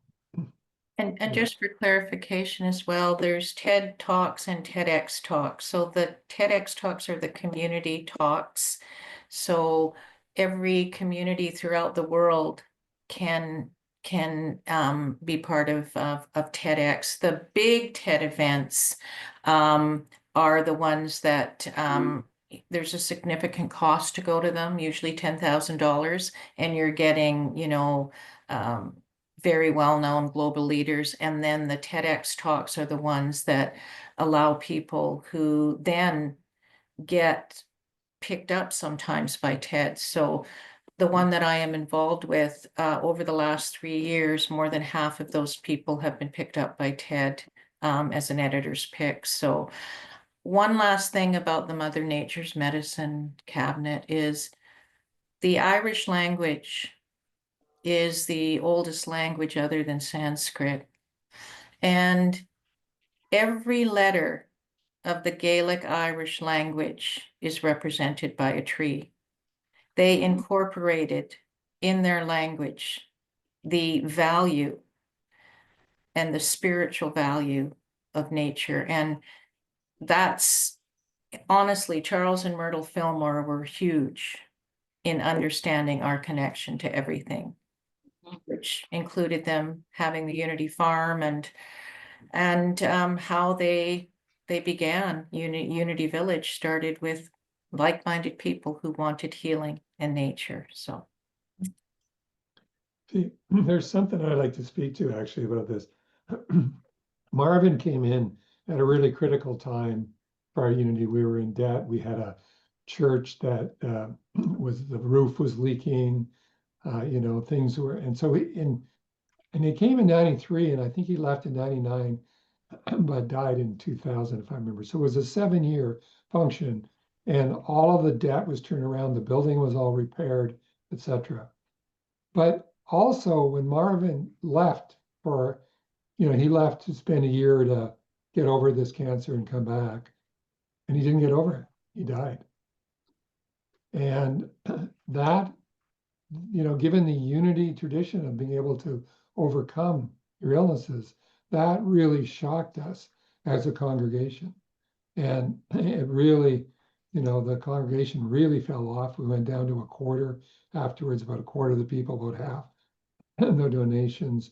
S3: And
S2: yeah.
S3: just for clarification as well, there's TED Talks and TEDx Talks. So the TEDx Talks are the community talks. So every community throughout the world can be part of TEDx. The big TED events are the ones that there's a significant cost to go to them, usually $10,000, and you're getting, very well-known global leaders. And then the TEDx talks are the ones that allow people who then get picked up sometimes by TED. So the one that I am involved with, over the last 3 years, more than half of those people have been picked up by TED as an editor's pick. So one last thing about the Mother Nature's Medicine cabinet is the Irish language is the oldest language other than Sanskrit. And every letter of the Gaelic Irish language is represented by a tree. They incorporated in their language the value and the spiritual value of nature. And that's honestly, Charles and Myrtle Fillmore were huge in understanding our connection to everything, which included them having the Unity Farm and how they began. Unity Village started with like-minded people who wanted healing and nature. So
S2: See, there's something I'd like to speak to actually about this. Marvin came in at a really critical time for our Unity. We were in debt. We had a church that the roof was leaking, things were, and so and he came in 93, and I think he left in 99, but died in 2000, if I remember. So it was a 7-year function, and all of the debt was turned around. The building was all repaired, etc. But also when Marvin left he left to spend a year to get over this cancer and come back, and he didn't get over it. He died. And that, given the Unity tradition of being able to overcome your illnesses, that really shocked us as a congregation. And it really, the congregation really fell off. We went down to a quarter afterwards, about a quarter of the people, about half, no donations.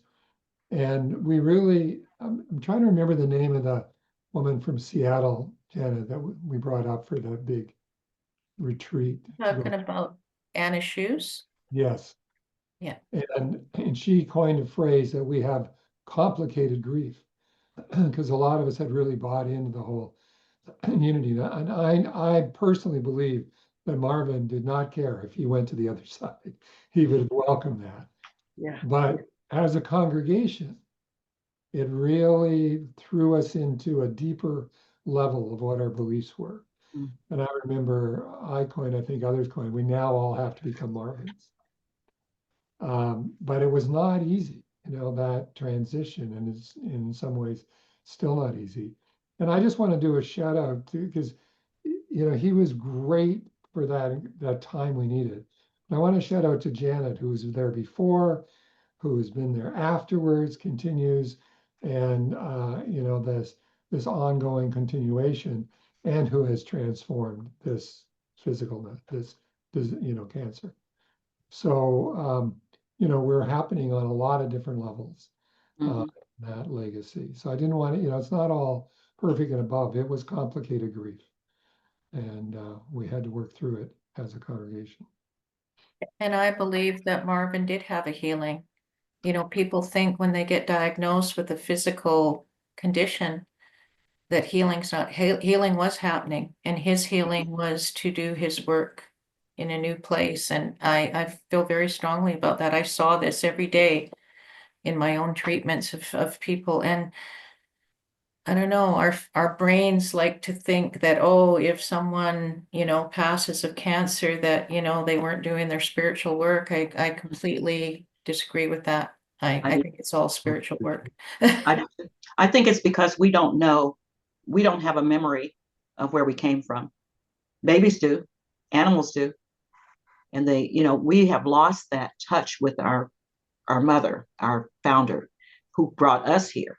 S2: And we really, I'm trying to remember the name of the woman from Seattle, Janet, that we brought up for that big retreat.
S3: talking about Anna Shoes.
S2: Yes.
S3: Yeah.
S2: And she coined a phrase that we have complicated grief, because a lot of us had really bought into the whole Unity. And I personally believe that Marvin did not care if he went to the other side. He would welcome that.
S1: Yeah.
S2: But as a congregation, it really threw us into a deeper level of what our beliefs were.
S4: Mm.
S2: And I remember I coined, I think others coined, we now all have to become Marvins. But it was not easy, that transition, and it's in some ways still not easy. And I just want to do a shout out to, because he was great for that time we needed. And I want to shout out to Janet, who was there before, who has been there afterwards, continues, and this ongoing continuation, and who has transformed this cancer. So we're happening on a lot of different levels, that legacy. So I didn't want to, it's not all perfect and above. It was complicated grief, and we had to work through it as a congregation.
S3: And I believe that Marvin did have a healing. People think when they get diagnosed with a physical condition that healing's not, healing was happening, and his healing was to do his work in a new place. And I feel very strongly about that. I saw this every day in my own treatments of people. And I don't know, our brains like to think that, oh, if someone, passes of cancer, that, they weren't doing their spiritual work. I completely disagree with that. I think it's all spiritual work.
S4: I think it's because we don't know, we don't have a memory of where we came from. Babies do, animals do. And we have lost that touch with our mother, our founder, who brought us here,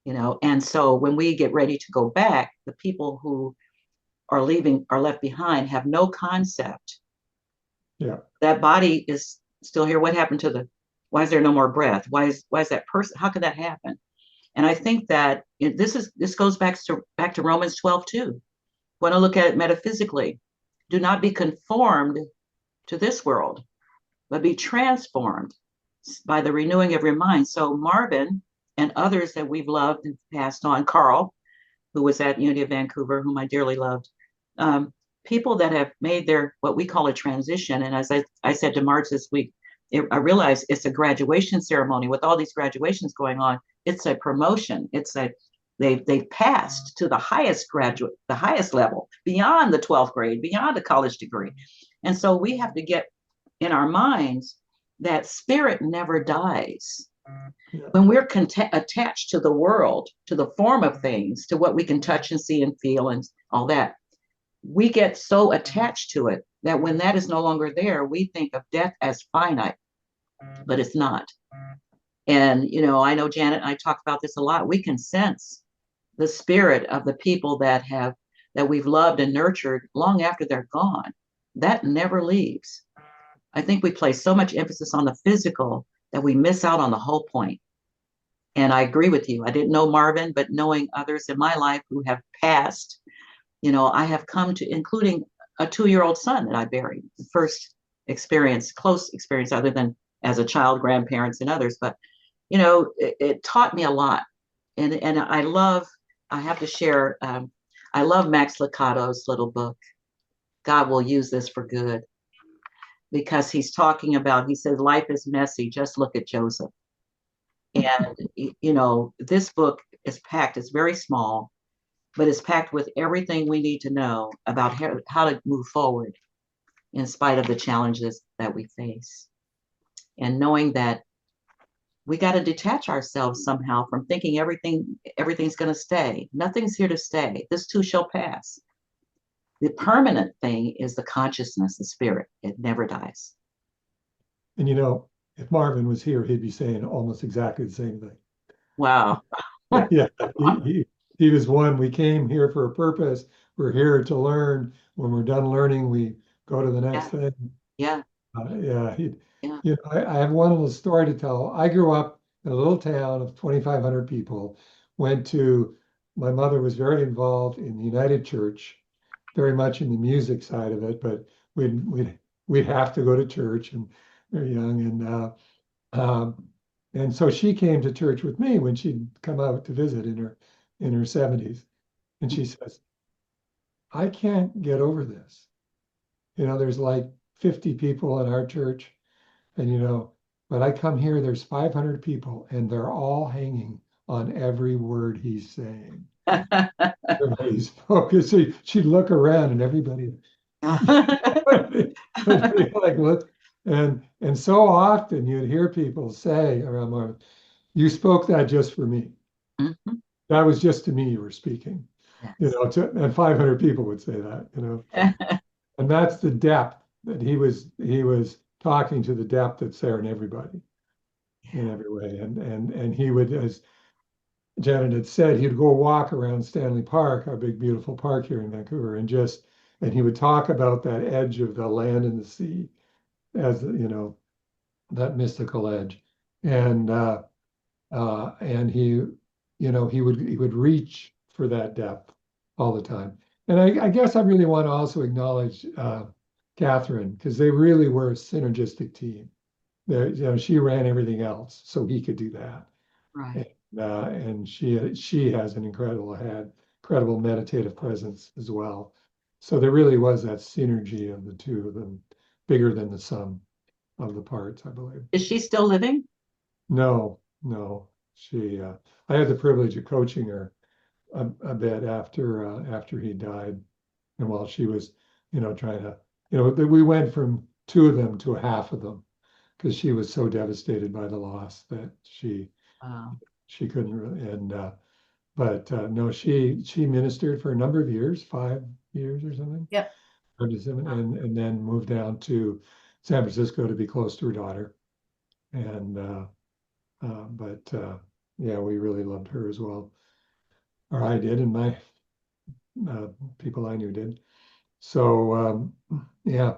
S4: and so when we get ready to go back, the people who are left behind have no concept
S2: Yeah.
S4: That body is still here. What happened to why is there no more breath? Why is that person, how could that happen? And I think that this goes back to Romans 12 too. Want to look at it metaphysically. Do not be conformed to this world, but be transformed by the renewing of your mind. So Marvin and others that we've loved and passed on, Carl, who was at Unity of Vancouver, whom I dearly loved, people that have made their what we call a transition. And as I said to Marj this week, I realize it's a graduation ceremony with all these graduations going on. It's a promotion. They've passed to the highest level, beyond the 12th grade, beyond a college degree. And so we have to get in our minds that spirit never dies. Yeah. When we're attached to the world, to the form of things, to what we can touch and see and feel and all that, we get so attached to it that when that is no longer there, we think of death as finite, but it's not. And, I know Janet and I talk about this a lot. We can sense the spirit of the people that we've loved and nurtured long after they're gone. That never leaves. I think we place so much emphasis on the physical that we miss out on the whole point. And I agree with you. I didn't know Marvin, but knowing others in my life who have passed, I have come to, including a 2-year-old son that I buried, the first close experience, other than as a child, grandparents and others. But, it taught me a lot. And I have to share, I love Max Licado's little book, God Will Use This for Good, because he says, life is messy. Just look at Joseph. And, this book is packed, it's very small, but it's packed with everything we need to know about how to move forward in spite of the challenges that we face. And knowing that we got to detach ourselves somehow from thinking everything's going to stay. Nothing's here to stay. This too shall pass. The permanent thing is the consciousness, the spirit. It never dies.
S2: And if Marvin was here, he'd be saying almost exactly the same thing.
S4: Wow.
S2: Yeah, he was one. We came here for a purpose. We're here to learn. When we're done learning, we go to the next thing.
S4: Yeah.
S2: I have one little story to tell. I grew up in a little town of 2,500 people. My mother was very involved in the United Church, very much in the music side of it, but we'd have to go to church, and very young, and so she came to church with me when she'd come out to visit in her 70s, and she says, I can't get over this. There's like 50 people in our church, and but I come here, there's 500 people, and they're all hanging on every word he's saying. Everybody's focused. She'd look around, and everybody would be like, look. And so often you'd hear people say around Marvin, you spoke that just for me.
S4: Mm-hmm.
S2: That was just to me you were speaking.
S4: Yes.
S2: And 500 people would say that, And that's the depth that he was talking to, the depth that's there in everybody, in every way. And he would, as Janet had said, he'd go walk around Stanley Park, our big beautiful park here in Vancouver, and he would talk about that edge of the land and the sea as that mystical edge. And he would reach for that depth all the time. And I guess I really want to also acknowledge Catherine, because they really were a synergistic team. She ran everything else, so he could do that.
S4: Right.
S2: And she has an incredible meditative presence as well. So there really was that synergy of the two of them, bigger than the sum of the parts, I believe.
S4: Is she still living?
S2: No. I had the privilege of coaching her a bit after he died, and while she was, trying to, we went from 2 of them to half of them, because she was so devastated by the loss that she couldn't really, but no, she ministered for a number of years, 5 years or something.
S3: Yep.
S2: And then moved down to San Francisco to be close to her daughter. And yeah, we really loved her as well. Or I did, and my people I knew did. So yeah,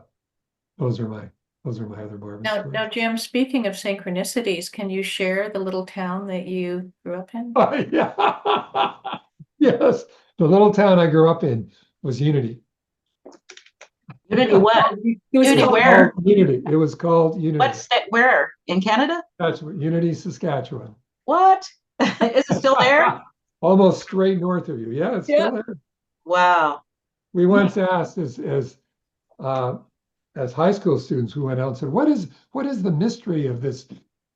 S2: those are my other Marvin
S3: Now,
S2: stories.
S3: Jim, speaking of synchronicities, can you share the little town that you grew up in?
S2: Yeah. Yes, the little town I grew up in was Unity.
S4: Unity what?
S3: It was
S4: Unity
S2: It was
S3: called-
S4: where?
S2: called Unity. It was called Unity.
S4: What's that? Where? In Canada?
S2: That's Unity, Saskatchewan.
S4: What? Is it still there?
S2: Almost straight north of you. Yeah, it's
S3: Yeah.
S2: still there.
S4: Wow.
S2: We once asked uh, as high school students, we went out and said, what is the mystery of this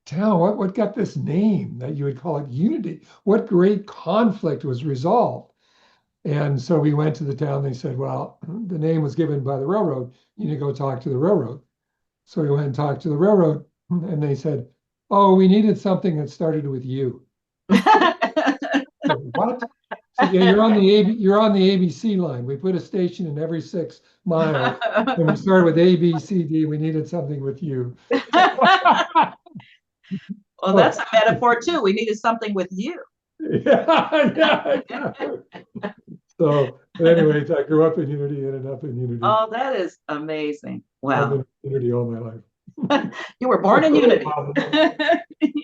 S2: town? What got this name that you would call it Unity? What great conflict was resolved? And so we went to the town. They said, well, the name was given by the railroad. You need to go talk to the railroad. So we went and talked to the railroad, and they said, oh, we needed something that started with you. So, what? So yeah, you're on the ABC line. We put a station in every 6 miles. When we started with A, B, C, D, we needed something with you.
S4: Well, that's a metaphor too. We needed something with you.
S2: Yeah. So, but anyways, I grew up in Unity, ended up in Unity.
S4: Oh, that is amazing.
S2: I've been
S4: Wow.
S2: in Unity all my life.
S4: You were born in Unity.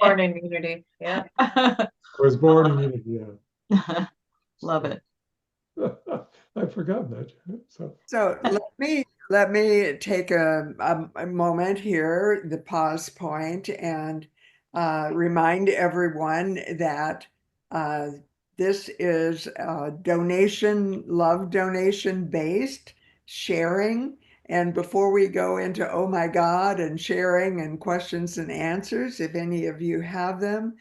S3: Born in Unity, yeah.
S2: I was born in Unity, yeah.
S4: Love it.
S2: I've forgotten that. So
S1: So let me take a moment here, the pause point, and remind everyone that uh, this is love donation based sharing. And before we go into oh my God and sharing and questions and answers, if any of you have them,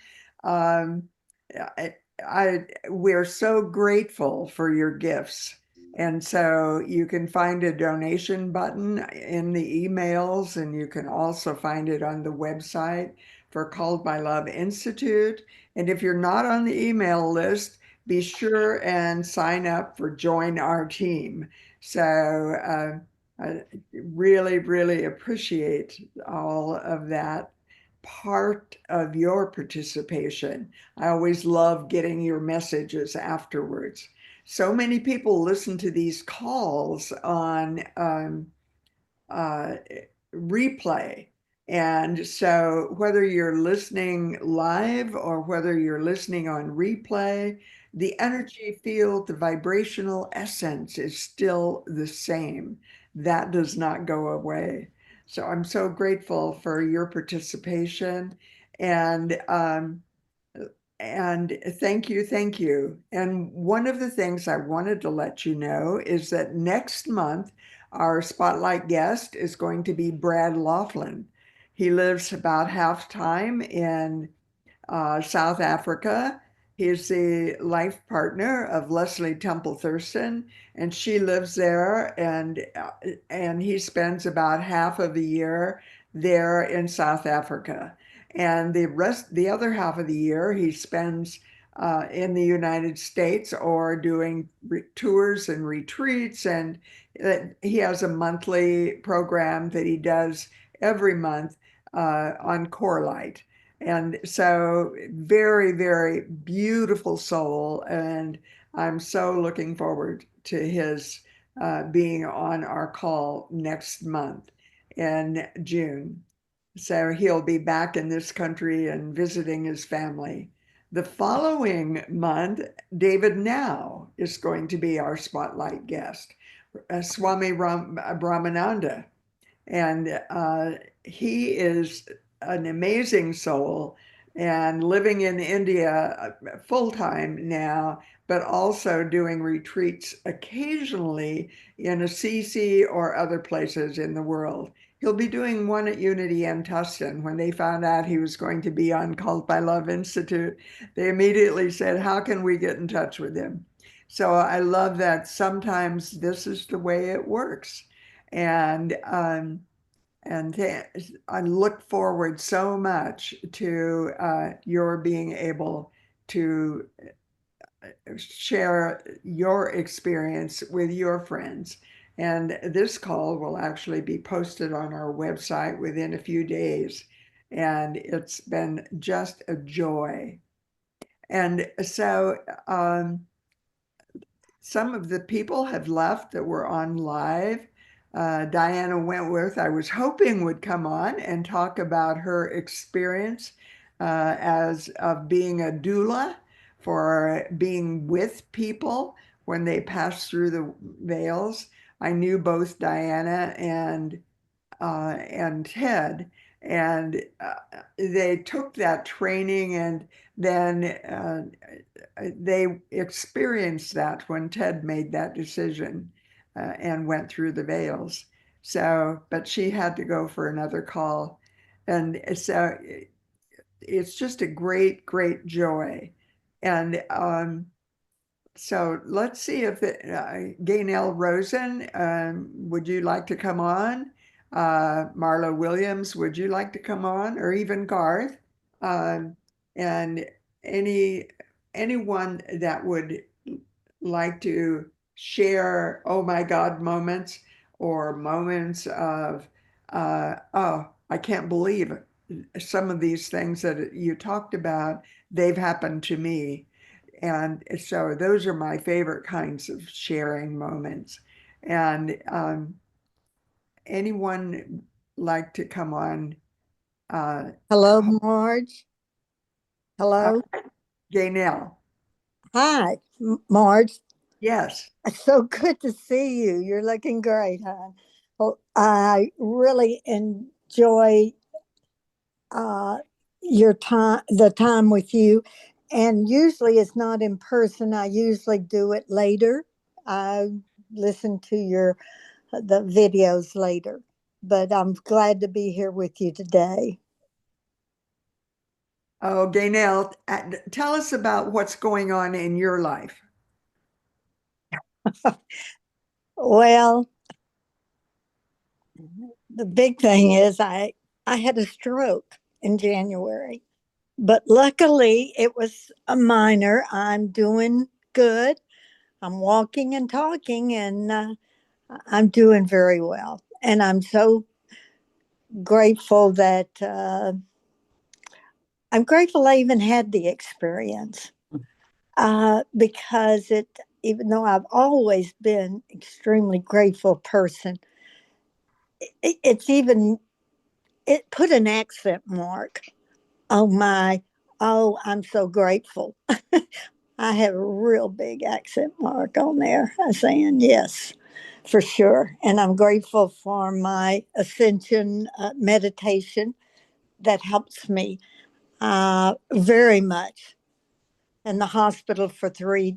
S1: um, we're so grateful for your gifts. And so you can find a donation button in the emails, and you can also find it on the website for Called by Love Institute. And if you're not on the email list, be sure and sign up for Join Our Team. So I really, really appreciate all of that part of your participation. I always love getting your messages afterwards. So many people listen to these calls on uh, replay. And so, whether you're listening live or whether you're listening on replay, the energy field, the vibrational essence is still the same. That does not go away. So, I'm so grateful for your participation. And thank you, thank you. And one of the things I wanted to let you know is that next month, our spotlight guest is going to be Brad Laughlin. He lives about half time in South Africa. He's the life partner of Leslie Temple Thurston, and she lives there, and he spends about half of the year there in South Africa, and the other half of the year, he spends in the United States or doing tours and retreats, and he has a monthly program that he does every month on Core Light. And so, very, very beautiful soul. And I'm so looking forward to his being on our call next month in June. So, he'll be back in this country and visiting his family. The following month, David Now is going to be our spotlight guest, Swami Brahmananda. And he is an amazing soul and living in India full time now, but also doing retreats occasionally in Assisi or other places in the world. He'll be doing one at Unity in Tustin. When they found out he was going to be on Cult by Love Institute, they immediately said, how can we get in touch with him? So I love that sometimes this is the way it works. And I look forward so much to your being able to share your experience with your friends. And this call will actually be posted on our website within a few days. And it's been just a joy. And so some of the people have left that were on live. Diana Wentworth, I was hoping would come on and talk about her experience as of being a doula, for being with people when they pass through the veils. I knew both Diana and Ted, and they took that training, and then they experienced that when Ted made that decision and went through the veils. So, but she had to go for another call. And so it's just a great, great joy. And so let's see if Gaynell Rosen, would you like to come on? Marla Williams, would you like to come on? Or even Garth? And any anyone that would like to share oh my God moments, or moments of oh, I can't believe some of these things that you talked about, they've happened to me. And so those are my favorite kinds of sharing moments. And anyone like to come on?
S5: Hello, Marj. Hello.
S1: Gaynell.
S5: Hi, Marj.
S1: Yes.
S5: It's so good to see you. You're looking great, hon. Well, I really enjoy uh, the time with you. And usually it's not in person. I usually do it later. I listen to the videos later. But I'm glad to be here with you today.
S1: Oh, Gaynell, tell us about what's going on in your life.
S5: Well, the big thing is I had a stroke in January, but luckily it was a minor. I'm doing good. I'm walking and talking, and I'm doing very well. And I'm so grateful that I'm grateful I even had the experience, because even though I've always been extremely grateful person, it's even it put an accent mark. Oh my, oh, I'm so grateful. I have a real big accent mark on there. I'm saying yes, for sure. And I'm grateful for my ascension meditation that helps me very much. In the hospital for 3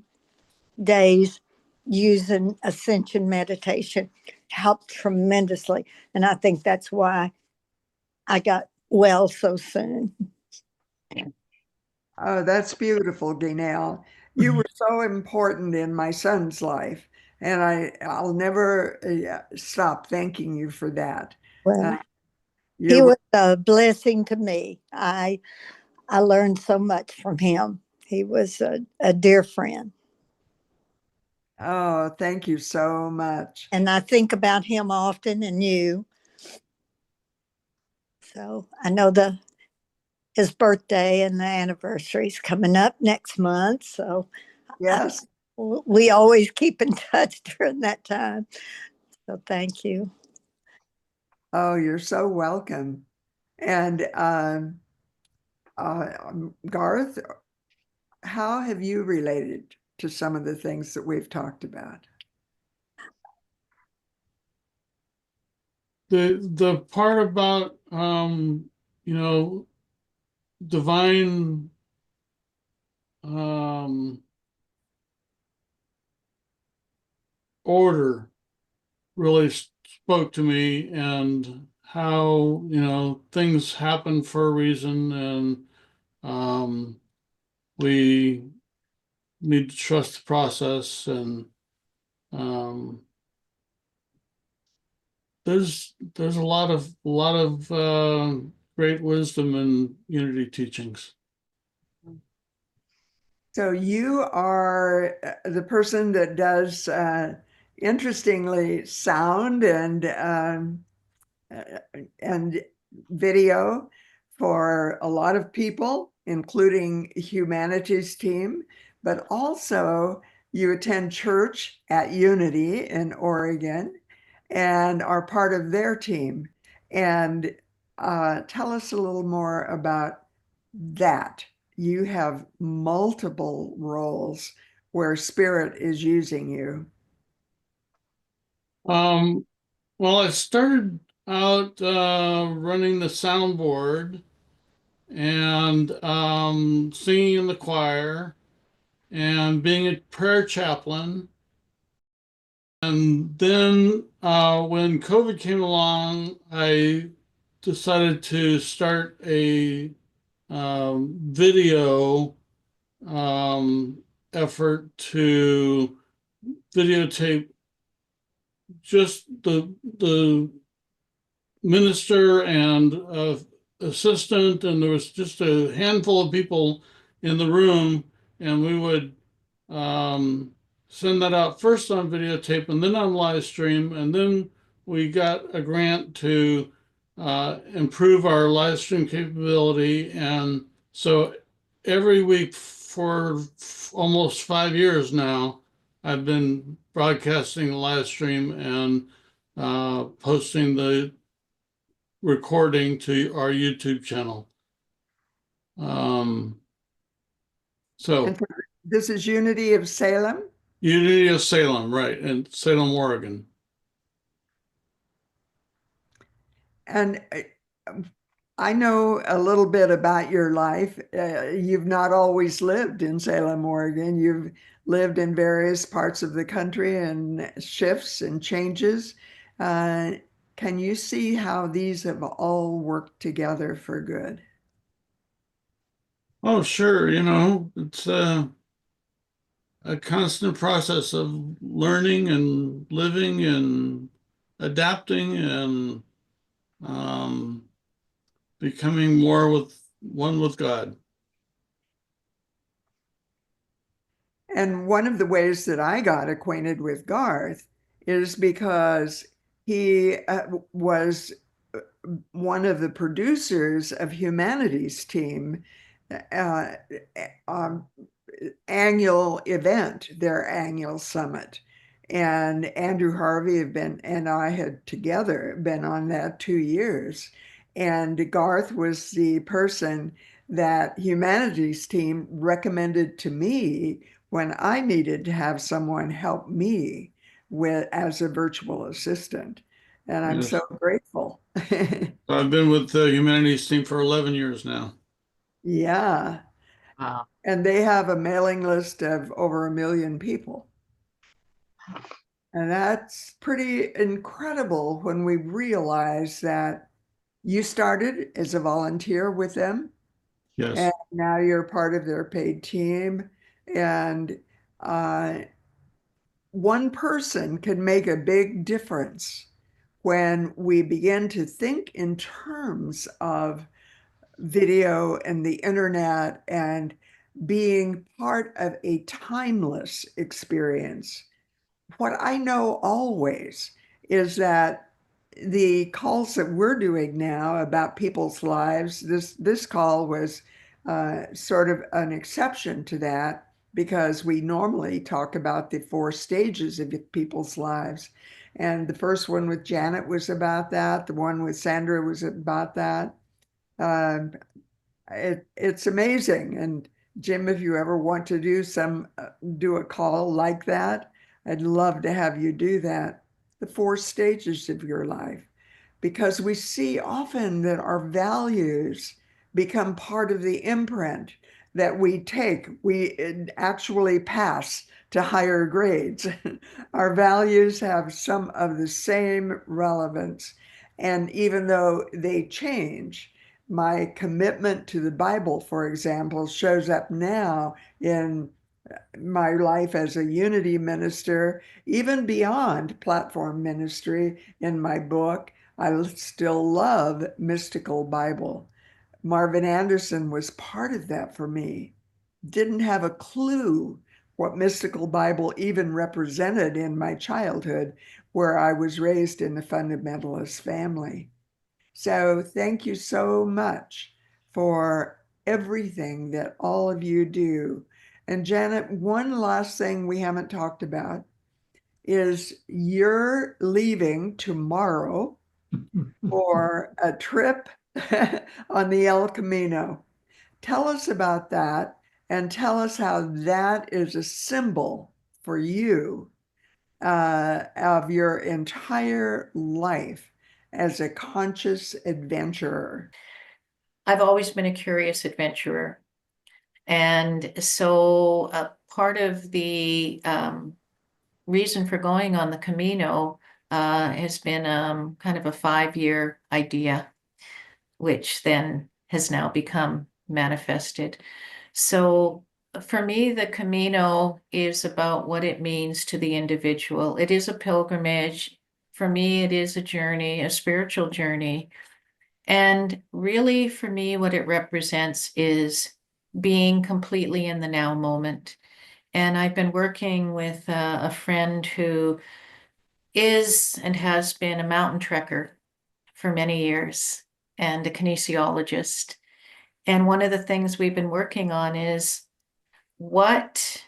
S5: days using ascension meditation helped tremendously. And I think that's why I got well so soon.
S1: Oh, that's beautiful, Gaynell. You were so important in my son's life, and I'll never stop thanking you for that.
S5: Well, he
S1: You were,
S5: was a blessing to me. I learned so much from him. He was a dear friend.
S1: oh, thank you so much.
S5: And I think about him often and you. So I know his birthday and the anniversary is coming up next month. So
S1: Yes.
S5: we always keep in touch during that time. So thank you.
S1: Oh, you're so welcome. And Garth, how have you related to some of the things that we've talked about?
S6: The part about divine order really spoke to me, and how things happen for a reason, and we need to trust the process. And um, there's a lot of great wisdom in Unity teachings.
S1: So you are the person that does, interestingly, sound uh, and video for a lot of people, including humanities team, but also you attend church at Unity in Oregon, and are part of their team. And tell us a little more about that. You have multiple roles where Spirit is using you.
S6: Well, I started out running the soundboard and singing in the choir and being a prayer chaplain. And then when COVID came along, I decided to start a video effort to videotape just the minister and assistant, and there was just a handful of people in the room, and we would send that out first on videotape and then on live stream, and then we got a grant to improve our live stream capability, and so every week for almost 5 years now, I've been broadcasting live stream and posting the recording to our YouTube channel. So
S1: And this is Unity of Salem?
S6: Unity of Salem, right, in Salem, Oregon.
S1: And I know a little bit about your life. You've not always lived in Salem, Oregon. You've lived in various parts of the country and shifts and changes. Can you see how these have all worked together for good?
S6: Oh, sure. It's a constant process of learning and living and adapting and becoming more with one with God.
S1: And one of the ways that I got acquainted with Garth is because he was one of the producers of Humanities Team uh, um, annual event, their annual summit. And Andrew Harvey and I had together been on that 2 years. And Garth was the person that Humanities Team recommended to me when I needed to have someone help me as a virtual assistant. And I'm
S6: Yes.
S1: so grateful.
S6: I've been with the Humanities Team for 11 years now.
S1: Yeah.
S4: Wow.
S1: And they have a mailing list of over 1 million people. And that's pretty incredible when we realize that you started as a volunteer with them,
S6: Yes.
S1: and now you're part of their paid team. And one person can make a big difference when we begin to think in terms of video and the internet and being part of a timeless experience. What I know always is that the calls that we're doing now about people's lives, this call was sort of an exception to that because we normally talk about the 4 stages of people's lives. And the first one with Janet was about that. The one with Sandra was about that. Um, it's amazing. And Jim, if you ever want to do a call like that, I'd love to have you do that. The 4 stages of your life, because we see often that our values become part of the imprint that we take. We actually pass to higher grades. Our values have some of the same relevance. And even though they change, my commitment to the Bible, for example, shows up now in my life as a Unity minister, even beyond platform ministry in my book. I still love mystical Bible. Marvin Anderson was part of that for me. Didn't have a clue what mystical Bible even represented in my childhood, where I was raised in a fundamentalist family. So thank you so much for everything that all of you do. And Janet, one last thing we haven't talked about is you're leaving tomorrow for a trip on the El Camino. Tell us about that and tell us how that is a symbol for you of your entire life as a conscious adventurer.
S3: I've always been a curious adventurer. And so part of the reason for going on the Camino has been kind of a 5-year idea, which then has now become manifested. So for me, the Camino is about what it means to the individual. It is a pilgrimage. For me, it is a journey, a spiritual journey. And really, for me, what it represents is being completely in the now moment. And I've been working with a friend who is and has been a mountain trekker for many years and a kinesiologist. And one of the things we've been working on is, what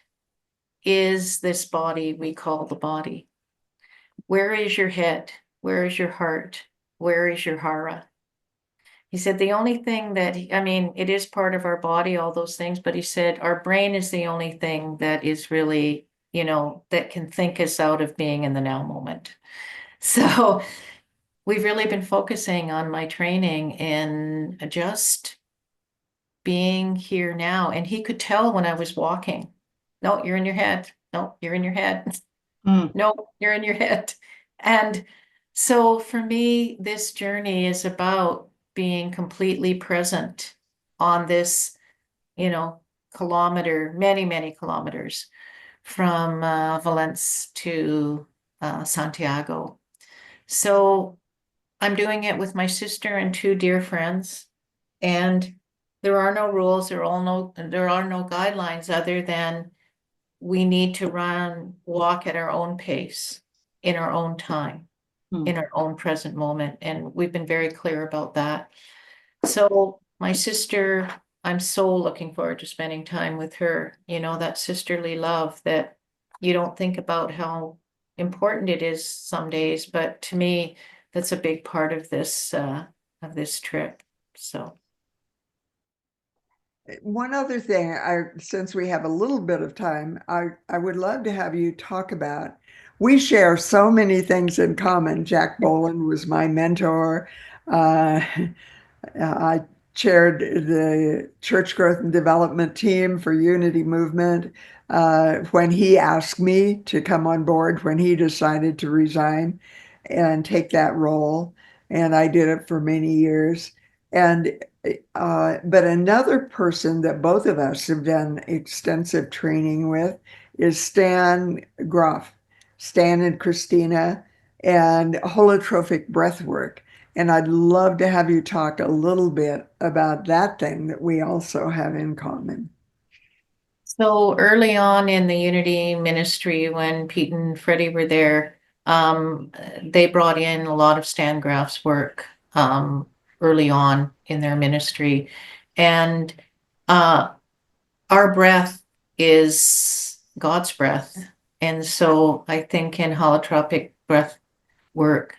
S3: is this body we call the body? Where is your head? Where is your heart? Where is your hara? He said the only thing that, I mean, it is part of our body, all those things, but he said our brain is the only thing that is really, that can think us out of being in the now moment. So we've really been focusing on my training in just being here now. And he could tell when I was walking, no, you're in your head. No, you're in your head. No, you're in your head. And so for me, this journey is about being completely present on this, kilometer, many, many kilometers from Valence to Santiago. So I'm doing it with my sister and 2 dear friends, and there are no rules, there are no guidelines other than we need to walk at our own pace, in our own time, in our own present moment. And we've been very clear about that. So my sister, I'm so looking forward to spending time with her, that sisterly love that you don't think about how important it is some days, but to me, that's a big part of this trip. So.
S1: One other thing, since we have a little bit of time, I would love to have you talk about. We share so many things in common. Jack Boland was my mentor. I chaired the Church Growth and Development team for Unity Movement when he asked me to come on board, when he decided to resign and take that role. And I did it for many years. But another person that both of us have done extensive training with is Stan Groff, Stan and Christina, and holotropic breath work. And I'd love to have you talk a little bit about that thing that we also have in common.
S3: So early on in the Unity ministry, when Pete and Freddie were there, they brought in a lot of Stan Groff's work early on in their ministry. And our breath is God's breath. And so I think in holotropic breath work,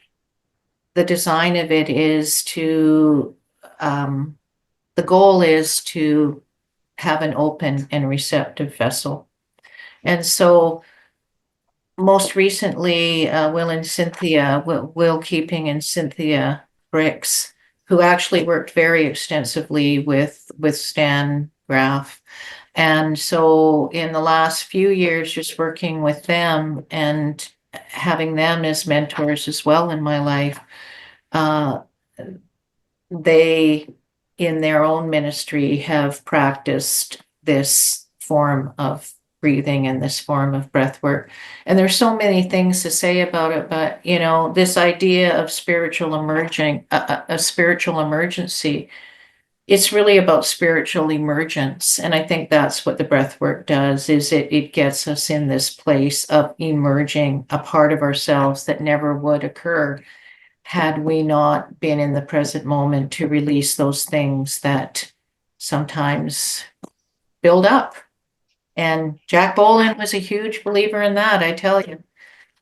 S3: the design of it is to, the goal is to have an open and receptive vessel. And so most recently, Will Keeping and Cynthia Bricks, who actually worked very extensively with Stan Groff. And so in the last few years, just working with them and having them as mentors as well in my life, they, in their own ministry, have practiced this form of breathing and this form of breath work. And there's so many things to say about it, but this idea of spiritual emerging, a spiritual emergency, it's really about spiritual emergence. And I think that's what the breath work does, is it gets us in this place of emerging a part of ourselves that never would occur had we not been in the present moment to release those things that sometimes build up. And Jack Boland was a huge believer in that, I tell you.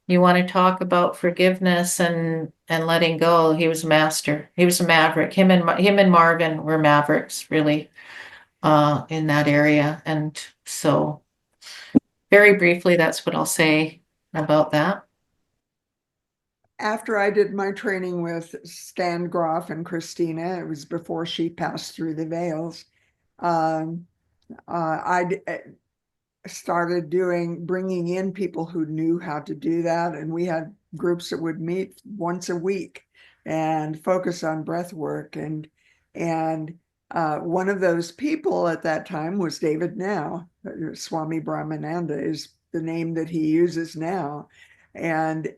S3: You want to talk about forgiveness and letting go. He was a master. He was a maverick. Him and Marvin were mavericks, really, in that area. And so, very briefly, that's what I'll say about that.
S1: After I did my training with Stan Groff and Christina, it was before she passed through the veils. I started bringing in people who knew how to do that. And we had groups that would meet once a week and focus on breath work. And one of those people at that time was David Now. Swami Brahmananda is the name that he uses now. And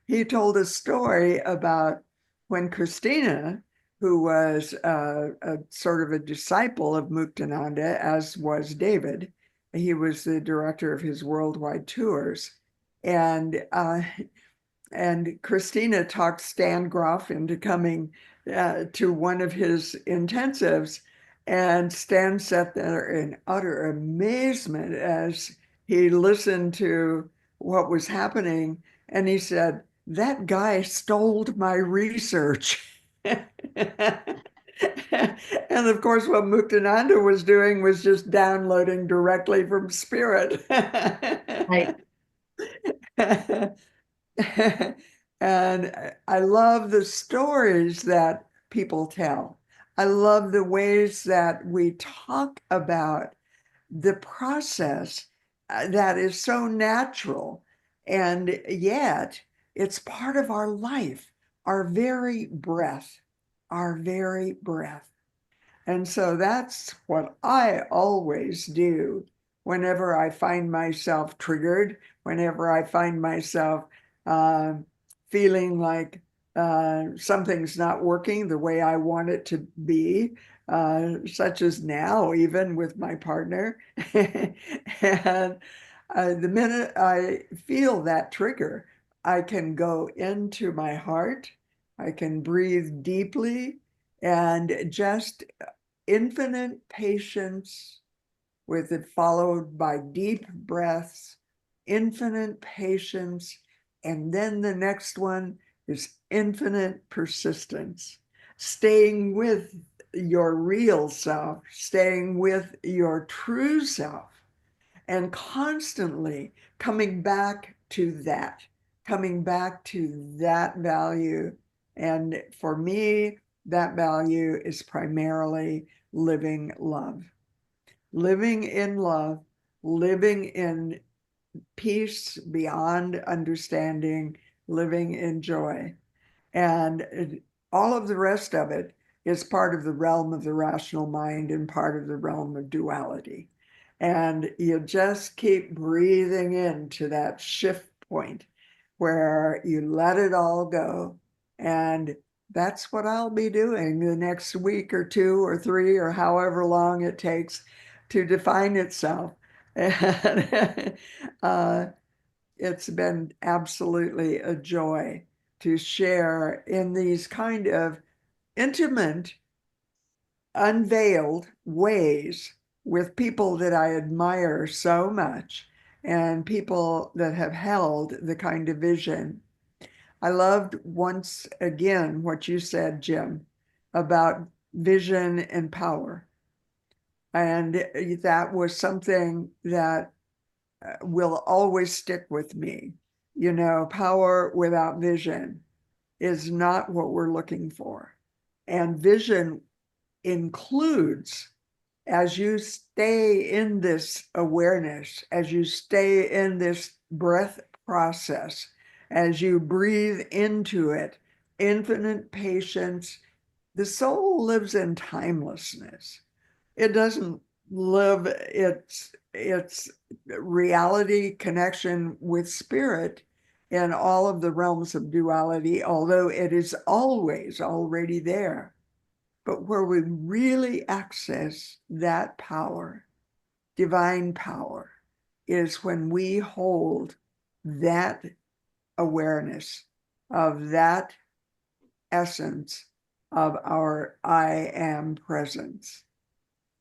S1: he told a story about when Christina, who was a sort of a disciple of Muktananda, as was David, he was the director of his worldwide tours. And Christina talked Stan Groff into coming to one of his intensives. And Stan sat there in utter amazement as he listened to what was happening. And he said, "That guy stole my research." And of course, what Muktananda was doing was just downloading directly from spirit.
S3: Right.
S1: And I love the stories that people tell. I love the ways that we talk about the process that is so natural, and yet it's part of our life, our very breath, our very breath. And so that's what I always do whenever I find myself triggered, whenever I find myself feeling like something's not working the way I want it to be, such as now, even with my partner. And the minute I feel that trigger, I can go into my heart, I can breathe deeply, and just infinite patience with it, followed by deep breaths, infinite patience. And then the next one is infinite persistence, staying with your real self, staying with your true self, and constantly coming back to that, value. And for me, that value is primarily living in love, living in peace beyond understanding, living in joy. And all of the rest of it is part of the realm of the rational mind and part of the realm of duality. And you just keep breathing into that shift point where you let it all go. And that's what I'll be doing the next week or two or three or however long it takes to define itself. And it's been absolutely a joy to share in these kind of intimate, unveiled ways with people that I admire so much and people that have held the kind of vision. I loved once again what you said, Jim, about vision and power. And that was something that will always stick with me. You know, power without vision is not what we're looking for. And vision includes, as you stay in this awareness, as you stay in this breath process, as you breathe into it, infinite patience. The soul lives in timelessness. It doesn't live its reality connection with spirit in all of the realms of duality, although it is always already there. But where we really access that power, divine power, is when we hold that awareness of that essence of our I am presence,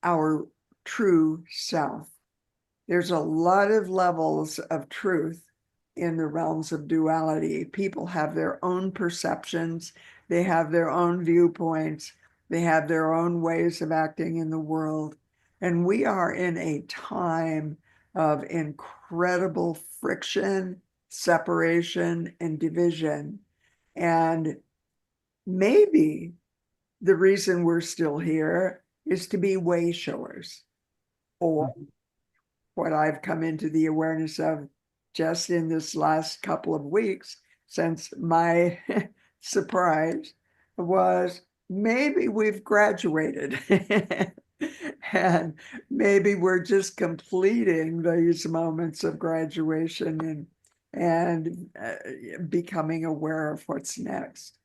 S1: our true self. There's a lot of levels of truth in the realms of duality. People have their own perceptions, they have their own viewpoints, they have their own ways of acting in the world. And we are in a time of incredible friction, separation, and division. And maybe the reason we're still here is to be way showers, or what I've come into the awareness of just in this last couple of weeks since my surprise was maybe we've graduated and maybe we're just completing these moments of graduation and becoming aware of what's next.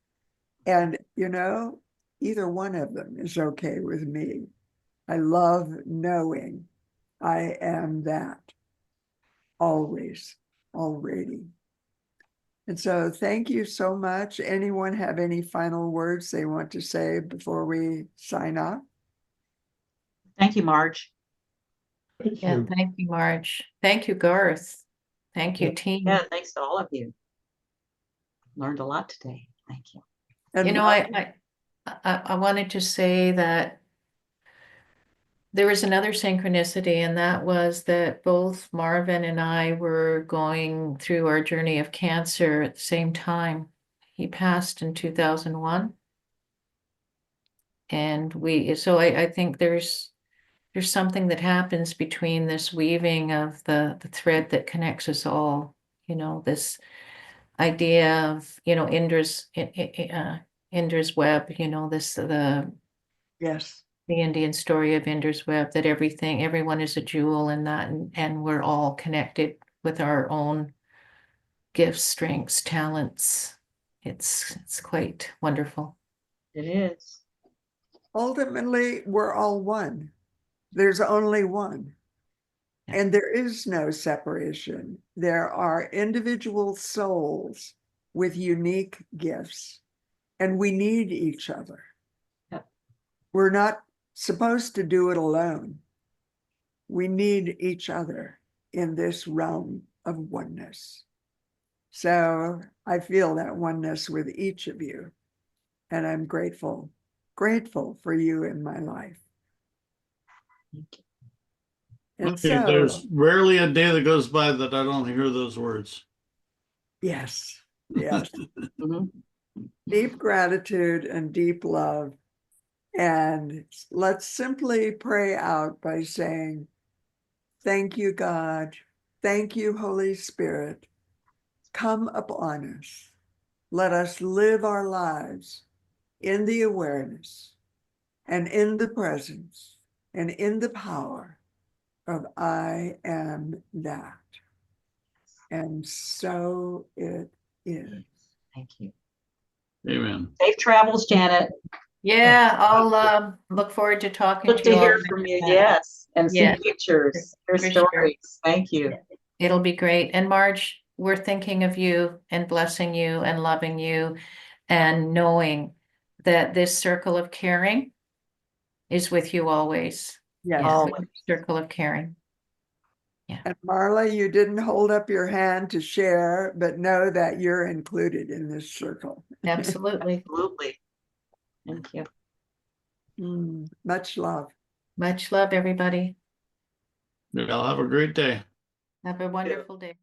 S1: And, you know, either one of them is okay with me. I love knowing I am that always, already. And so thank you so much. Anyone have any final words they want to say before we sign off?
S4: Thank you, Marj.
S2: Thank
S3: Yeah,
S2: you.
S3: thank you, Marj. Thank you, Garth. Thank you,
S2: Yeah.
S3: team.
S4: Yeah, thanks to all of you. Learned a lot today. Thank you.
S1: And
S3: You know, I wanted to say that there was another synchronicity, and that was that both Marvin and I were going through our journey of cancer at the same time. He passed in 2001. And I think there's something that happens between this weaving of the thread that connects us all, you know, this idea of, you know, Indra's web, you know,
S1: yes,
S3: the Indian story of Indra's web, that everyone is a jewel in that, and we're all connected with our own gifts, strengths, talents. It's quite wonderful.
S4: It is.
S1: ultimately, we're all one. There's only one. And there is no separation. There are individual souls with unique gifts, and we need each other.
S4: Yep.
S1: We're not supposed to do it alone. We need each other in this realm of oneness. So I feel that oneness with each of you, and I'm grateful for you in my life.
S4: Thank you.
S1: And
S6: Okay,
S1: so,
S6: there's rarely a day that goes by that I don't hear those words.
S1: yes, yes,
S4: Mhm.
S1: deep gratitude and deep love. And let's simply pray out by saying, thank you, God. Thank you, Holy Spirit. Come upon us. Let us live our lives in the awareness and in the presence and in the power of I am that. And so it is.
S4: Thank you.
S6: Amen.
S4: Safe travels, Janet.
S3: Yeah, I'll look forward to talking
S4: Good
S3: to you
S4: to
S3: all.
S4: hear from you. Yes. And see
S3: Yeah.
S4: pictures, hear
S3: For sure.
S4: stories. Thank you.
S3: It'll be great. And Marj, we're thinking of you and blessing you and loving you and knowing that this circle of caring is with you always.
S1: Yes.
S3: Yeah,
S4: Always.
S3: circle of caring.
S1: And Marla, you didn't hold up your hand to share, but know that you're included in this circle.
S3: Absolutely.
S4: Absolutely. Thank you.
S1: Much love.
S3: Much love, everybody.
S6: Y'all have a great day.
S3: Have a wonderful day.